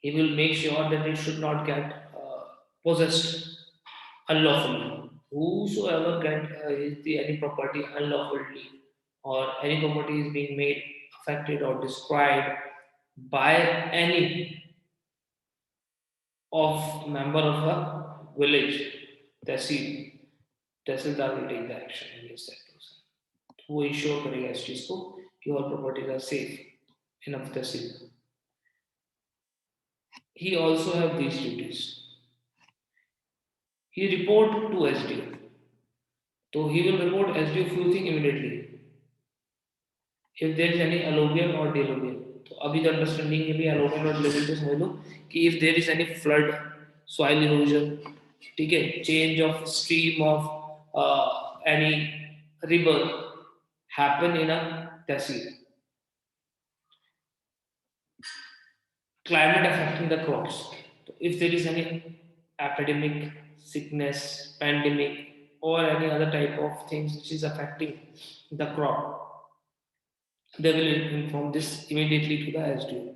he will make sure that it should not get possessed unlawfully. Whosoever get any property unlawfully, or any property is being made affected or destroyed by any of member of a village, tehsildar will take the action against that person. वो ensure करेगा इस चीज को कि all properties are safe enough tehsil. He also have these duties. He report to SDO. So he will report SDO few things immediately. If there is any alluvial or diluvial. तो अभी the understanding के लिए alluvial और diluvial को समझ लो कि if there is any flood, soil erosion, ठीक है, change of stream of any river happen in a tehsil. Climate affecting the crops. So if there is any epidemic, sickness, pandemic, or any other type of things which is affecting the crop, they will inform this immediately to the SDO.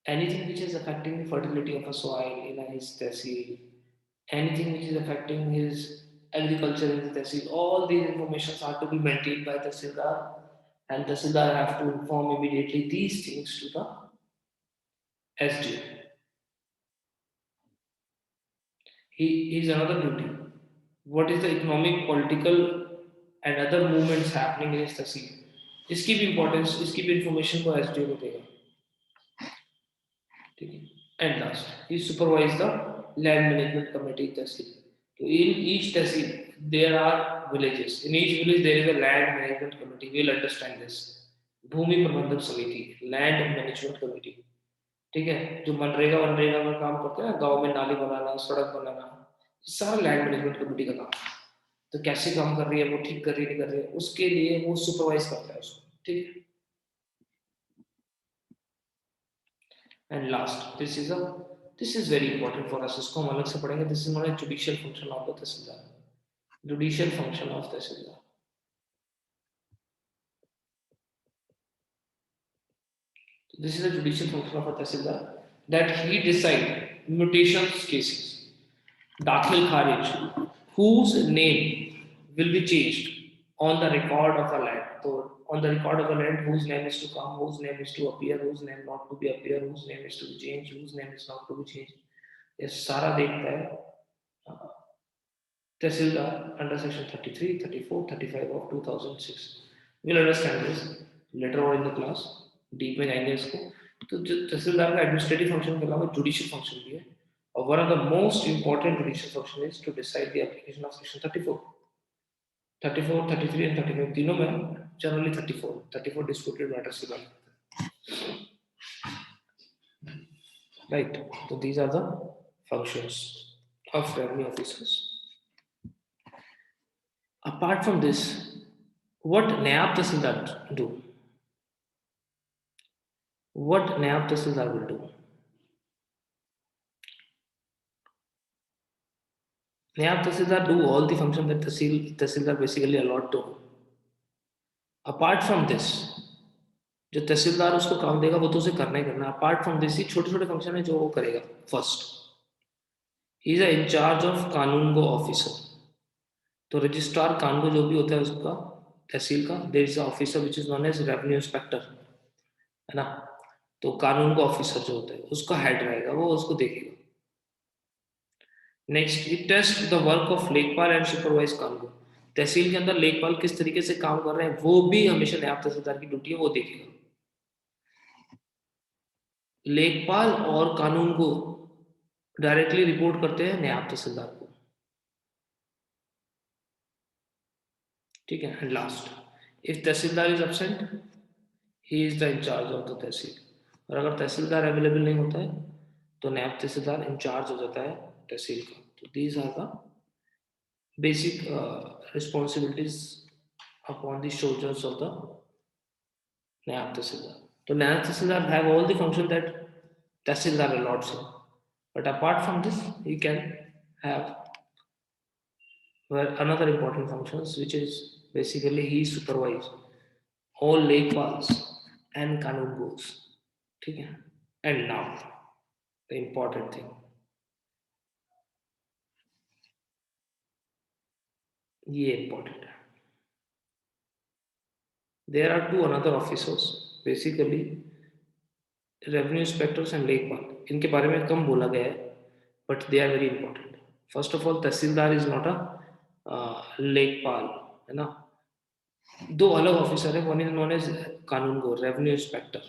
Anything which is affecting the fertility of a soil in his tehsil, anything which is affecting his agriculture in the tehsil, all these informations are to be maintained by Tehsildar, and Tehsildar have to inform immediately these things to the SDO. He is another duty. What is the economic, political and other movements happening in his तहसील, इसकी भी importance, इसकी भी information को SDO को देगा, ठीक है। And last he supervise the land management committee tehsil. तो in each tehsil there are villages, in each village there is a land management committee, we will understand this. Bhumi prabandhan samiti, land management committee, ठीक है। जो मनरेगा वनरेगा में काम करते हैं ना, गांव में नाली बनाना, सड़क बनाना, सारा लैंड मैनेजमेंट कमेटी का काम। तो कैसे काम कर रही है वो, ठीक कर रही है नहीं कर रही है, उसके लिए वो सुपरवाइज करता है उसको, ठीक है। And last this is very important for us, इसको हम अलग से पढ़ेंगे। This is not a judicial function of the tehsildar, judicial function of tehsildar. This is a judicial function of a tehsildar, that he decide mutations cases, दाखिल खारिज, whose name will be changed on the record of a land. So on the record of a land, whose name is to come, whose name is to appear, whose name not to be appear, whose name is to be changed, whose name is not to be changed, ये सारा देखता है तहसीलदार under section 33, 34, 35 of 2006. We'll understand this later on in the class, deep में जाएंगे इसको। तो जो तहसीलदार का एडमिनिस्ट्रेटिव फंक्शन के अलावा जुडिशियल फंक्शन भी है, और one of the most important judicial function is to decide the application of section 34, 34, 33 and 35, तीनों में जनरली 34 डिस्प्यूटेड मैटर्स की बात करते हैं, राइट। तो these are the functions of revenue officers. Apart from this, what naib tehsildar do? What नायब तहसीलदार will do? नायब तहसीलदार do all the function that tehsildar basically allot to. Apart from this, जो तहसीलदार उसको काम देगा वो तो उसे करना ही करना। अपार्ट फ्रॉम दिस, छोटे छोटे फंक्शन है जो वो करेगा। First, he is in charge of कानून गो ऑफिसर। तो रजिस्ट्रार कानून जो भी होता है उसका तहसील का, there is officer which is known as revenue inspector, है ना। तो कानून का ऑफिसर जो होता है उसका हेड रहेगा, वो उसको देखेगा। Next, he test the work of lekhpal and supervise कानून। तहसील के अंदर लेखपाल किस तरीके से काम कर रहे हैं वो भी हमेशा नायब तहसीलदार की ड्यूटी है, वो देखेगा। लेखपाल और कानून को डायरेक्टली रिपोर्ट करते हैं नायब तहसीलदार को, ठीक है। And last, if tehsildar is absent, he is the incharge of the tehsil. और अगर तहसीलदार अवेलेबल नहीं होता है तो नायब तहसीलदार इंचार्ज हो जाता है तहसील का। तो these are the basic responsibilities upon the shoulders of the naib tehsildar. तो naib tehsildar have all the function that tehsildar allots him, but apart from this he can have another important functions, which is basically he supervise all lekpals and कानून goes, ठीक है। And now the important thing, ये important है। There are two another officers, basically revenue inspectors and lekpal। इनके बारे में कम बोला गया है, but they are very important। First of all, tehsildar is not a लेखपाल, है ना। दो अलग ऑफिसर है, वन इज नॉन एज कानून गो, रेवेन्यू इंस्पेक्टर।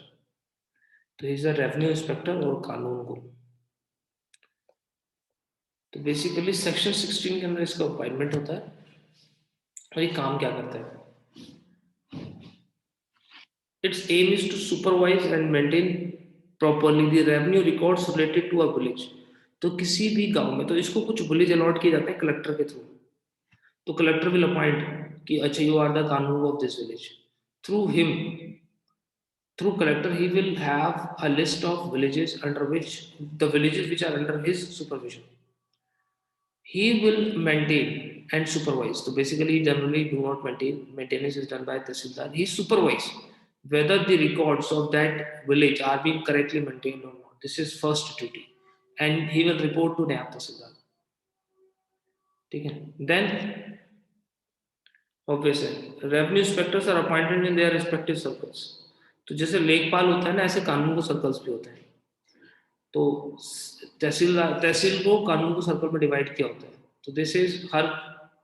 तो इज अ रेवेन्यू इंस्पेक्टर और कानून गो। तो बेसिकली सेक्शन 16 के अंदर इसका अपॉइंटमेंट होता है। और ये काम क्या करता है? It's aim is to supervise and maintain properly the revenue records related to a village. तो किसी भी गांव में, तो इसको कुछ विलेज अलॉट किए जाते हैं कलेक्टर के थ्रू। तो कलेक्टर विल अपॉइंट कि अच्छा यू आर द कानून of this village. Through him, through collector, he will have a list of villages under which the villages which are under his supervision, he will maintain and supervise. So basically generally do not maintain, maintenance is done by Tahsildar. He supervise whether the records of that village are being correctly maintained or not. This is first duty, and he will report to Nayab Tahsildar, okay? Then obviously revenue inspectors are appointed in their respective circles। तो जैसे लेखपाल होता है ना, ऐसे कानून को circles भी होते हैं। तो तहसील को कानून को सर्कल में डिवाइड किया होता है, तो दिस इज हर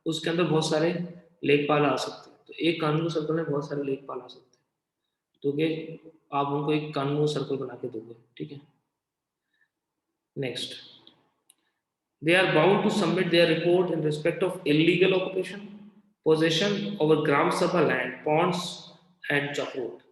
उसके अंदर बहुत सारे लेखपाल आ सकते हैं, तो एक कानून सर्कल में बहुत सारे लेखपाल आ सकते हैं, तो ये आप उनको एक कानून सर्कल बना के दोगे, ठीक है। Next, they are bound to submit their report in respect of illegal occupation, possession over gram sabha land, ponds and chakrot.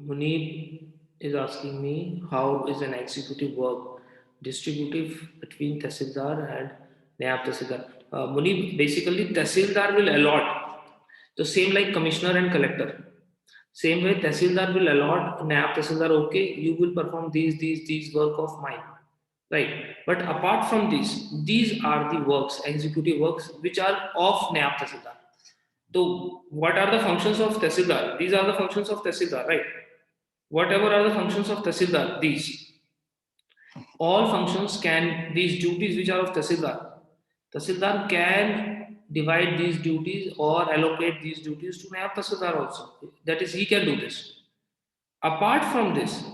Munib is asking me how is an executive work distributive between Tehsildar and Nayab Tehsildar. Munib, basically Tehsildar will allot, so same like Commissioner and Collector. Same way Tehsildar will allot Nayab Tehsildar, okay, you will perform these work of mine. Right. But apart from these are the works, executive works, which are of Nayab Tehsildar. So, what are the functions of Tehsildar? These are the functions of Tehsildar, right? Whatever are the functions of Tehsildar, these. All functions can, these duties which are of Tehsildar can divide these duties or allocate these duties to Nayab Tehsildar also. That is, he can do this. Apart from this,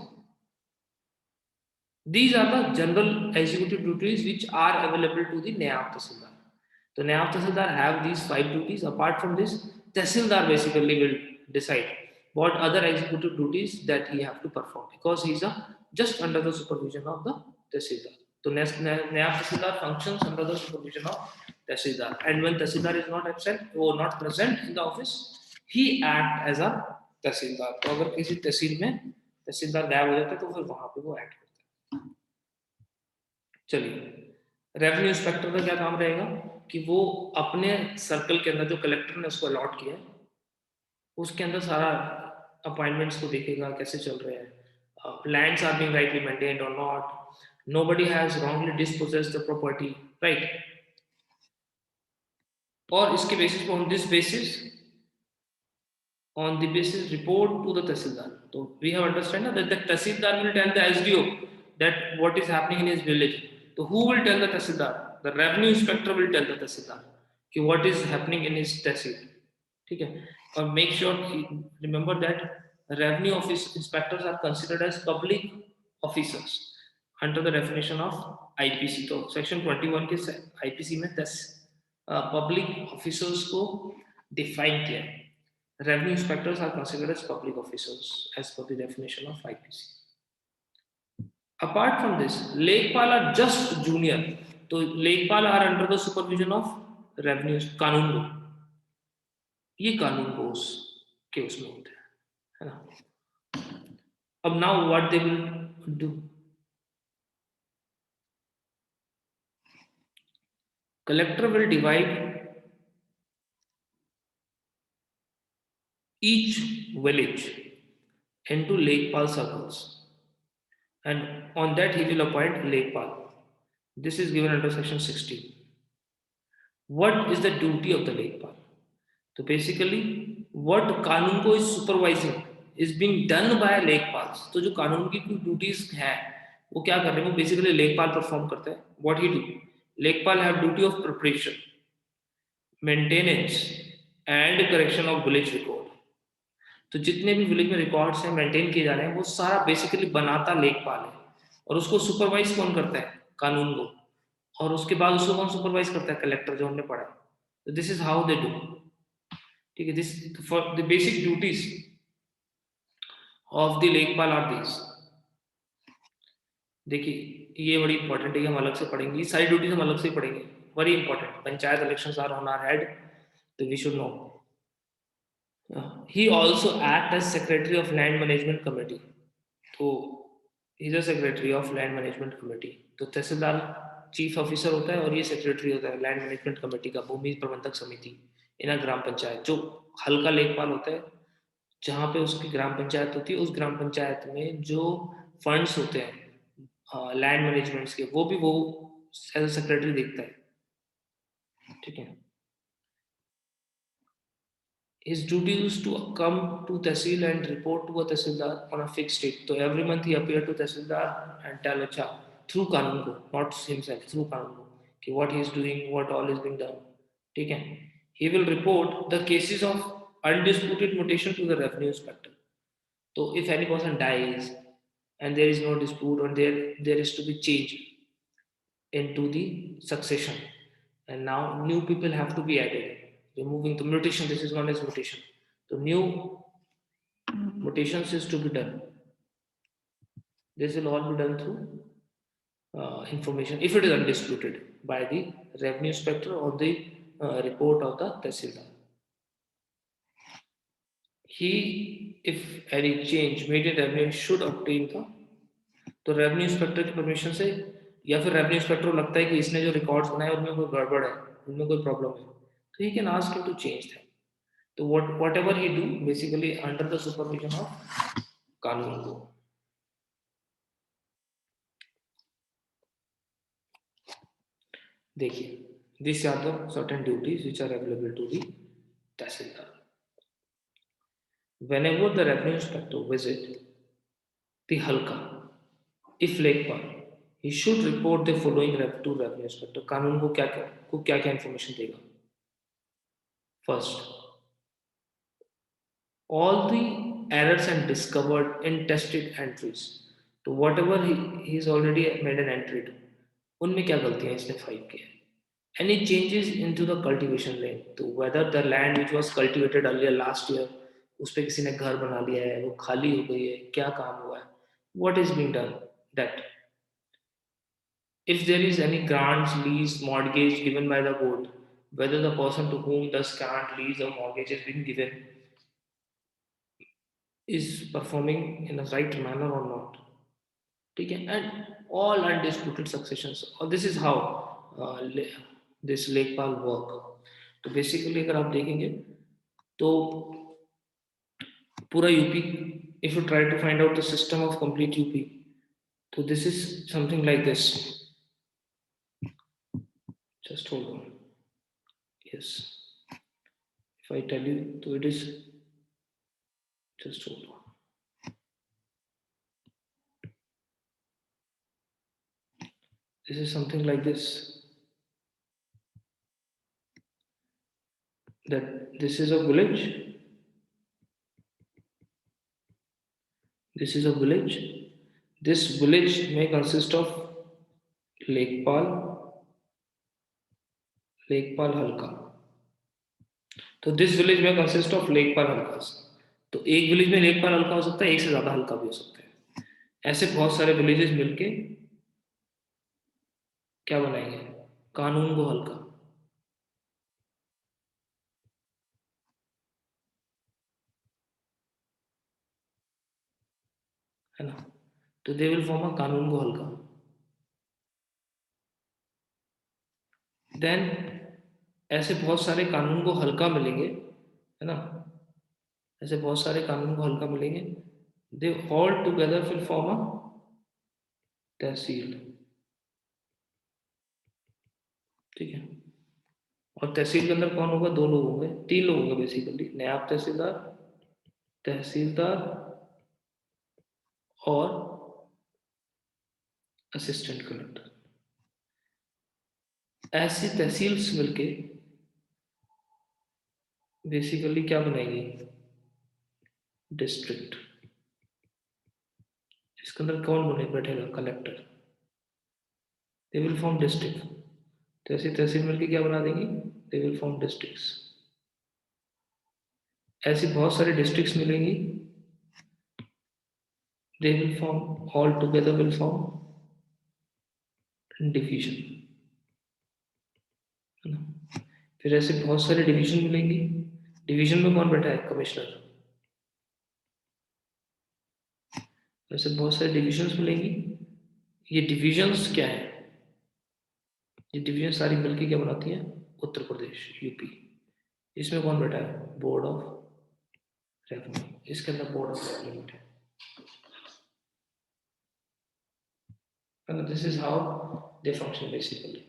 these are the general executive duties which are available to the Nayab Tehsildar. So Nayab Tehsildar have these 5 duties. Apart from this, Tehsildar basically will decide what other executive duties that he have to perform, because he is just under the supervision of the Tehsildar. So Nayab Tehsildar functions under the supervision of Tehsildar, and when Tehsildar is not absent or not present in the office, he act as a Tehsildar. तो अगर किसी तहसील में तहसीलदार गायब हो जाता है तो फिर वहां पे वो एक्ट करता है। चलिए, रेवेन्यू इंस्पेक्टर का क्या काम रहेगा कि वो अपने सर्कल के अंदर जो कलेक्टर ने उसको अलॉट किया है उसके अंदर सारा अपॉइंटमेंट्स को देखेगा, कैसे चल रहे हैं, lands are being rightly maintained और not, nobody has wrongly dispossessed the property, right? और इसके बेसिस पे on the basis report to the Tehsildar. So we have understand that the Tehsildar will tell the SDO that what is happening in his village. So who will tell the Tehsildar? The revenue inspector will tell the Tehsildar कि what is happening in his Tehsil. ठीक है, और make sure remember that revenue office inspectors are considered as public officers under the definition of IPC. तो section 21 के IPC में public officers को define किया है. Revenue inspectors are considered as public officers as per the definition of IPC. Apart from this, Lekpal are just junior. So Lekpal are under the supervision of revenue कानून को, ये कानून को के उसमें होते हैं, है ना। अब now what they will do? Collector will divide each village into Lekpal circles, and on that he will appoint Lekpal. This is given under section 16. What is the duty of the Lekpal? So basically, what कानून को is supervising is being done by Lekpals. तो जो कानून की कुछ duties हैं, वो क्या कर रहे हैं? वो basically Lekpal perform करते हैं. What he do? Lekpal have duty of preparation, maintenance, and correction of village record. तो जितने भी विलेज में रिकॉर्ड्स हैं मेंटेन किए जा रहे हैं वो सारा बेसिकली बनाता लेखपाल है, और उसको सुपरवाइज कौन करता है? कानून को, और उसके बाद उसको कौन सुपरवाइज करता है? कलेक्टर, जो हमने पढ़ा है. तो this is how they do. ठीक है, this for the basic duties of the लेखपाल आर दिस. देखिए ये बड़ी इंपॉर्टेंट है, हम अलग से पढ़ेंगे, ये सारी ड्यूटीज हम अलग से पढ़ेंगे, very important. Panchayat elections are on our head, तो we should know. He also act as secretary of land management committee. तो he is a secretary of land management committee. तो तहसीलदार चीफ ऑफिसर होता है और ये सेक्रेटरी होता है लैंड मैनेजमेंट कमेटी का, भूमि प्रबंधक समिति इन ग्राम पंचायत. जो हल्का लेखपाल होता है, जहाँ पे उसकी ग्राम पंचायत होती है, उस ग्राम पंचायत में जो फंड्स होते हैं लैंड मैनेजमेंट के, वो भी वो एज सेक्रेटरी देखता है. ठीक है. His duty is to come to Tehsil and report to a Tehsildar on a fixed date. So every month he appear to Tehsildar and tell, अच्छा, through कानून को, not himself, through कानून को, कि what he is doing, what all is being done. ठीक है. He will report the cases of undisputed mutation to the revenue inspector. So if any person dies and there is no dispute or there is to be change into the succession, and now new people have to be added, removing the mutation. This is known as mutation. So new mutations is to be done. This will all be done through information, if it is undisputed, by the revenue inspector or the report of the tehsildar. He, if any change made in revenue, should obtain तो revenue inspector की permission से, या फिर revenue inspector को लगता है कि इसने जो रिकॉर्ड्स बनाए उनमें कोई गड़बड़ है, उनमें कोई प्रॉब्लम है, तो he can ask him to change that. तो whatever he do basically under the supervision of kanungo. देखिए, these are the certain duties which are available to the tehsildar. Whenever the revenue inspector visit the halka, if Lekpal, he should report the following to revenue inspector. कानून को क्या information देगा? First, all the errors and discovered in tested entries. तो whatever he's already made an entry to, उनमें क्या गलतियां इसने file किया? Any changes into the cultivation land, तो whether the land which was cultivated earlier last year, उस पे किसी ने घर बना लिया है, वो खाली हो गई है, क्या काम हुआ है, what is being done, that if there is any grants, lease, mortgage given by the court, whether the person to whom the grant, lease or mortgage is being given is performing in a right manner or not. ठीक है. And all undisputed successions, or this is how this लेखपाल work. तो basically अगर आप देखेंगे तो पूरा UP, if you try to find out the system of complete UP, तो this is something like this. Just hold on. Yes, if I tell you, so it is, just hold on. This is something like this, that this is a village, this is a village, this village may consist of Lekpal हल्का. तो this village में consist of लेखपाल हल्का. तो एक village में लेखपाल हल्का हो सकता है, एक से ज्यादा हल्का भी हो सकता है. ऐसे बहुत सारे विलेजेस मिलके क्या बनाएंगे? कानून को हल्का. है ना. तो दे विल फॉर्म अ कानून को हल्का. देन ऐसे बहुत सारे कानून को हल्का मिलेंगे, है ना, ऐसे बहुत सारे कानून को हल्का मिलेंगे. They all together will form a tehsil. ठीक है. और तहसील के अंदर कौन होगा? 2 लोग होंगे, 3 लोग होंगे बेसिकली. नायब तहसीलदार, तहसीलदार और असिस्टेंट कलेक्टर. ऐसी तहसील्स मिलके बेसिकली क्या बनाएगी? डिस्ट्रिक्ट. इसके अंदर कौन बने बैठेगा? Collector. They will form district. तो ऐसी तहसील मिलके क्या बना देंगी? They will form districts. ऐसी बहुत सारी डिस्ट्रिक्ट्स मिलेंगी, they will form, all together will form division. है ना. फिर ऐसे बहुत सारे डिवीजन मिलेंगी. डिवीजन में कौन बैठा है? कमिश्नर. ऐसे बहुत सारे डिविजन्स मिलेंगी. ये डिविजन्स क्या है? ये डिवीजन सारी मिलके क्या बनाती है? उत्तर प्रदेश, यूपी. इसमें कौन बैठा है? Board of revenue. इसके अंदर बोर्ड ऑफ रेवेन्यू है. And this is how they function basically.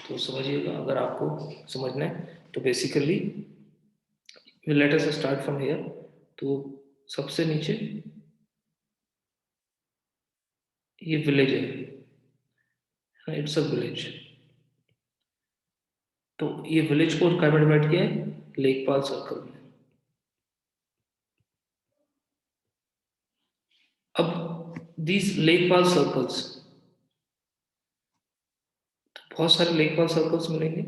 तो समझिएगा, अगर आपको समझना है तो basically let us start from here. तो सबसे नीचे ये विलेज है, इट्स अ विलेज। तो ये विलेज को क्या में डिवाइड किया है, लेखपाल सर्कल में। अब दीज लेखपाल सर्कल्स, बहुत सारे लेखपाल सर्कल्स मिलेंगे,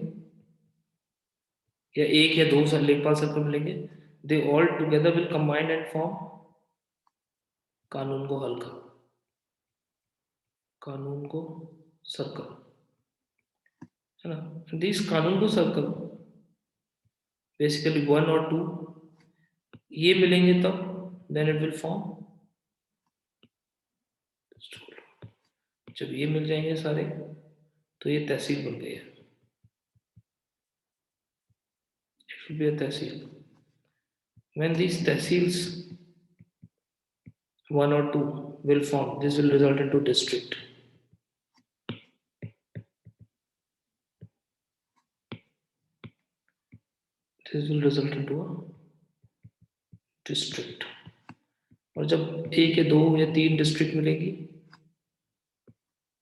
या एक या दो सारे लेखपाल सर्कल मिलेंगे। They all together will combined and form कानून को हल्का, कानून को सर्कल, है ना। दिस कानून को सर्कल बेसिकली 1 और 2 ये मिलेंगे तब देन इट विल फॉर्म, जब ये मिल जाएंगे सारे तो ये तहसील बन गई है, it will be a tehsil. when these tehsils 1 or 2 will form, this will result into district. This will result into a district. और जब एक या दो या तीन डिस्ट्रिक्ट मिलेंगी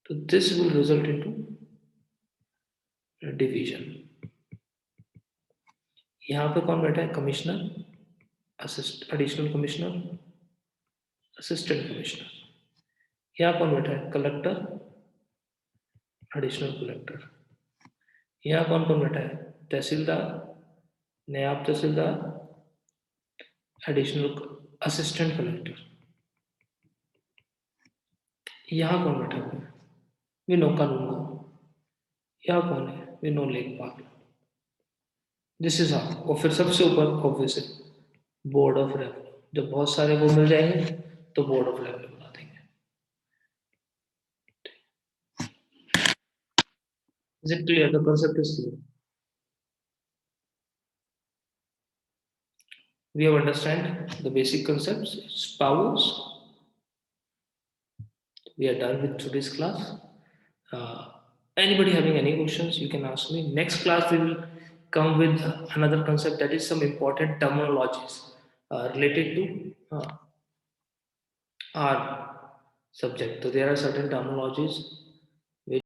तो this will result into division. यहाँ पे कौन बैठा है, commissioner, additional commissioner, assistant commissioner. यहाँ कौन बैठा है, कलेक्टर, एडिशनल कलेक्टर। यहाँ कौन कौन बैठा है, तहसीलदार, नायब तहसीलदार, एडिशनल असिस्टेंट कलेक्टर। यहाँ कौन बैठा हुआ है, वी नो कानून को। यहाँ कौन है, वी नो लेखपाल। This is how. और फिर सबसे ऊपर ऑब्वियस है बोर्ड ऑफ रेवेन्यू। जब बहुत सारे वो मिल जाएंगे तो बोर्ड ऑफ रेवेन्यू बना देंगे। Is it clear? The concept is clear. We have understand the basic concepts, its powers. We are done with today's class. Anybody having any questions, you can ask me. Next class we will come with another concept, that is some important terminologies related to our subject. So there are certain terminologies